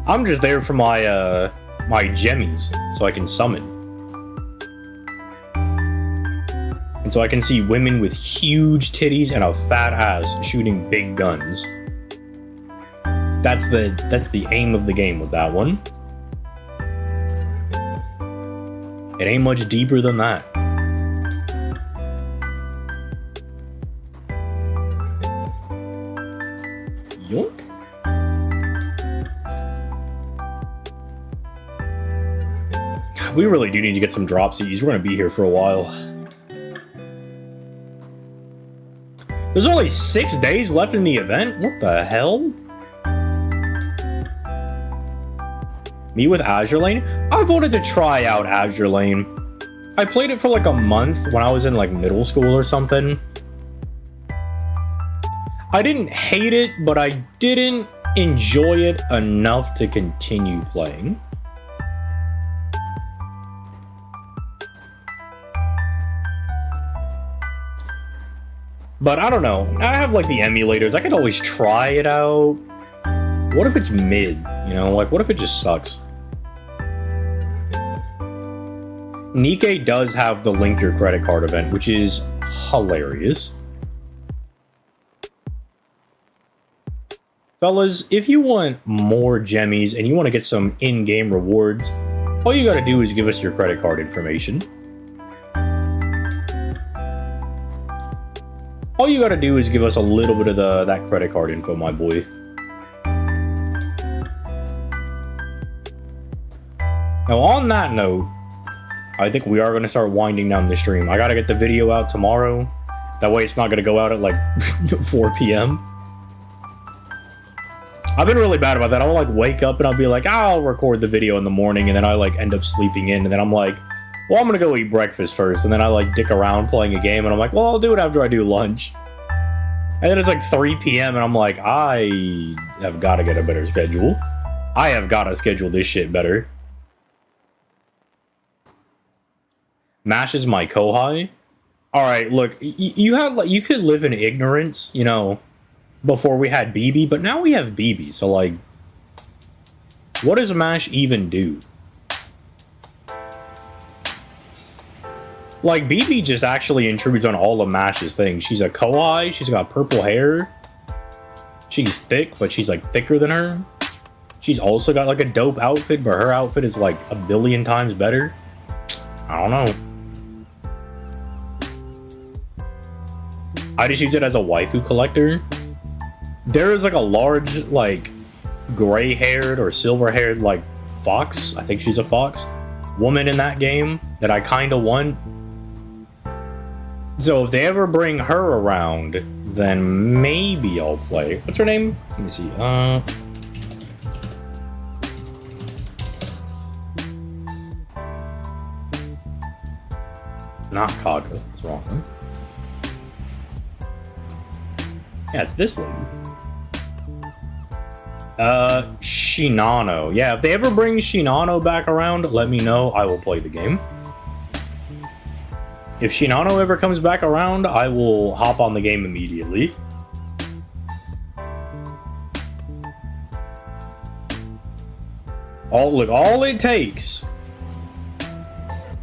I'm just there for my, my gemmies, so I can summon. And so I can see women with huge titties and a fat ass shooting big guns. That's the aim of the game with that one. It ain't much deeper than that. Yoink. We really do need to get some dropsies. We're gonna be here for a while. There's only 6 days left in the event? What the hell? Me with Azure Lane? I've wanted to try out Azure Lane. I played it for like a month when I was in like middle school or something. I didn't hate it, but I didn't enjoy it enough to continue playing. But I don't know. I have like the emulators. I could always try it out. What if it's mid? You know, like what if it just sucks? Nikkei does have the link your credit card event, which is hilarious. Fellas, if you want more gemmies and you want to get some in-game rewards, all you gotta do is give us your credit card information. All you gotta do is give us a little bit of that credit card info, my boy. Now, on that note, I think we are going to start winding down the stream. I got to get the video out tomorrow. That way it's not going to go out at like 4 p.m. I've been really bad about that. I'll like wake up and I'll be like, I'll record the video in the morning, and then I like end up sleeping in, and then I'm like, well, I'm going to go eat breakfast first, and then I like dick around playing a game, and I'm like, well, I'll do it after I do lunch. And then it's like 3 p.m. and I'm like, I have got to get a better schedule. I have got to schedule this shit better. MASH is my Kohai. All right, look, you could live in ignorance, you know, before we had BB, but now we have BB. So like, what does Mash even do? Like, BB just actually intrudes on all of Mash's things. She's a Koi, she's got purple hair. She's thick, but she's like thicker than her. She's also got like a dope outfit, but her outfit is like a billion times better. I don't know. I just use it as a waifu collector. There is like a large, like, gray-haired or silver-haired, like, fox. I think she's a fox. Woman in that game that I kind of want. So if they ever bring her around, then maybe I'll play. What's her name? Let me see. Not Kaga. What's wrong? Huh? Yeah, it's this lady. Shinano. Yeah, if they ever bring Shinano back around, let me know. I will play the game. If Shinano ever comes back around, I will hop on the game immediately. All it takes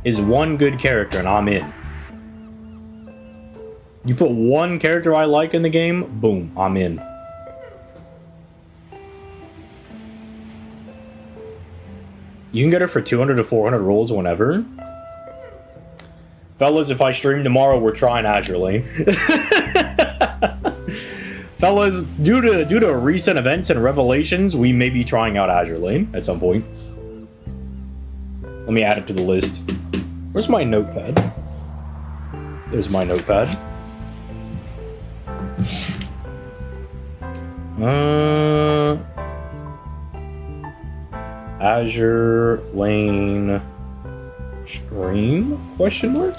is one good character and I'm in. You put one character I like in the game, boom, I'm in. You can get her for 200 to 400 rolls whenever. Fellas, if I stream tomorrow, we're trying Azure Lane. Fellas, due to recent events and revelations, we may be trying out Azure Lane at some point. Let me add it to the list. Where's my notepad? There's my notepad. Azure Lane stream? Question mark?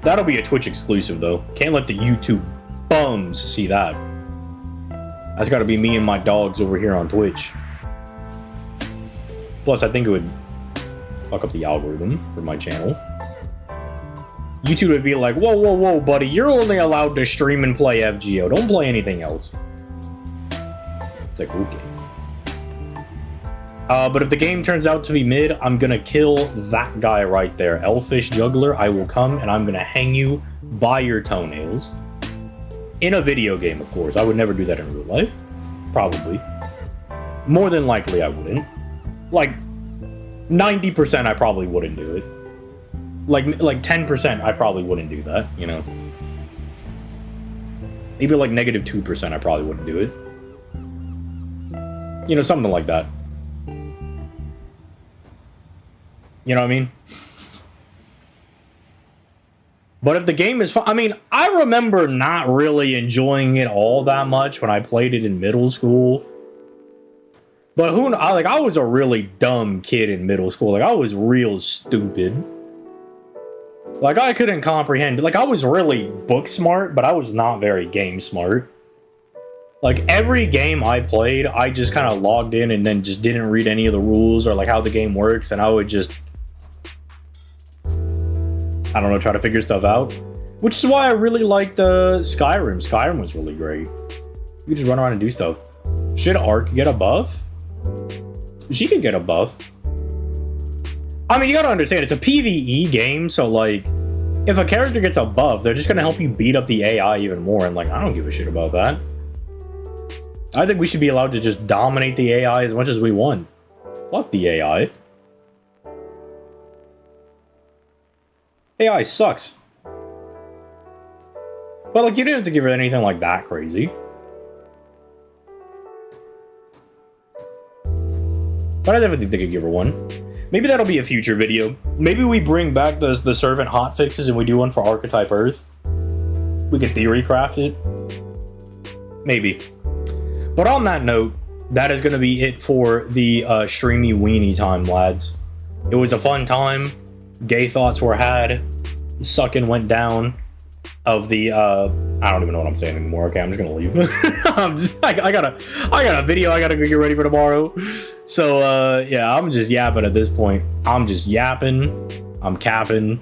That'll be a Twitch exclusive though. Can't let the YouTube bums see that. That's gotta be me and my dogs over here on Twitch. Plus, I think it would fuck up the algorithm for my channel. YouTube would be like, whoa, whoa, whoa, buddy, you're only allowed to stream and play FGO. Don't play anything else. It's like, okay. But if the game turns out to be mid, I'm gonna kill that guy right there. Elfish Juggler, I will come and I'm gonna hang you by your toenails. In a video game, of course. I would never do that in real life. Probably. More than likely, I wouldn't. Like, 90% I probably wouldn't do it. Like 10% I probably wouldn't do that, you know. Maybe like -2% I probably wouldn't do it. You know, something like that. You know what I mean? But if the game is fun, I mean, I remember not really enjoying it all that much when I played it in middle school. But I was a really dumb kid in middle school. Like, I was real stupid. Like, I couldn't comprehend. Like, I was really book smart, but I was not very game smart. Like, every game I played, I just kind of logged in and then just didn't read any of the rules or, like, how the game works. And I would just, I don't know, try to figure stuff out. Which is why I really liked Skyrim. Skyrim was really great. You could just run around and do stuff. Should Ark get a buff? She could get a buff. I mean, you gotta understand, it's a PvE game, so, like, if a character gets a buff, they're just gonna help you beat up the AI even more, and, like, I don't give a shit about that. I think we should be allowed to just dominate the AI as much as we want. Fuck the AI. AI sucks. But, like, you didn't have to give her anything like that crazy. But I definitely think they could give her one. Maybe that'll be a future video. Maybe we bring back the servant hotfixes and we do one for Archetype Earth. We can theory craft it. Maybe. But on that note, that is going to be it for the streamy weenie time, lads. It was a fun time. Gay thoughts were had. Sucking went down. Of the I don't even know what I'm saying anymore. Okay, I'm just gonna leave. I got a video I gotta go get ready for tomorrow. So yeah, I'm just yapping at this point. I'm just yapping. I'm capping.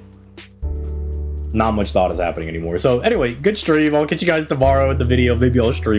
not much thought is happening anymore. So anyway, good stream. I'll catch you guys tomorrow with the video. Maybe I'll stream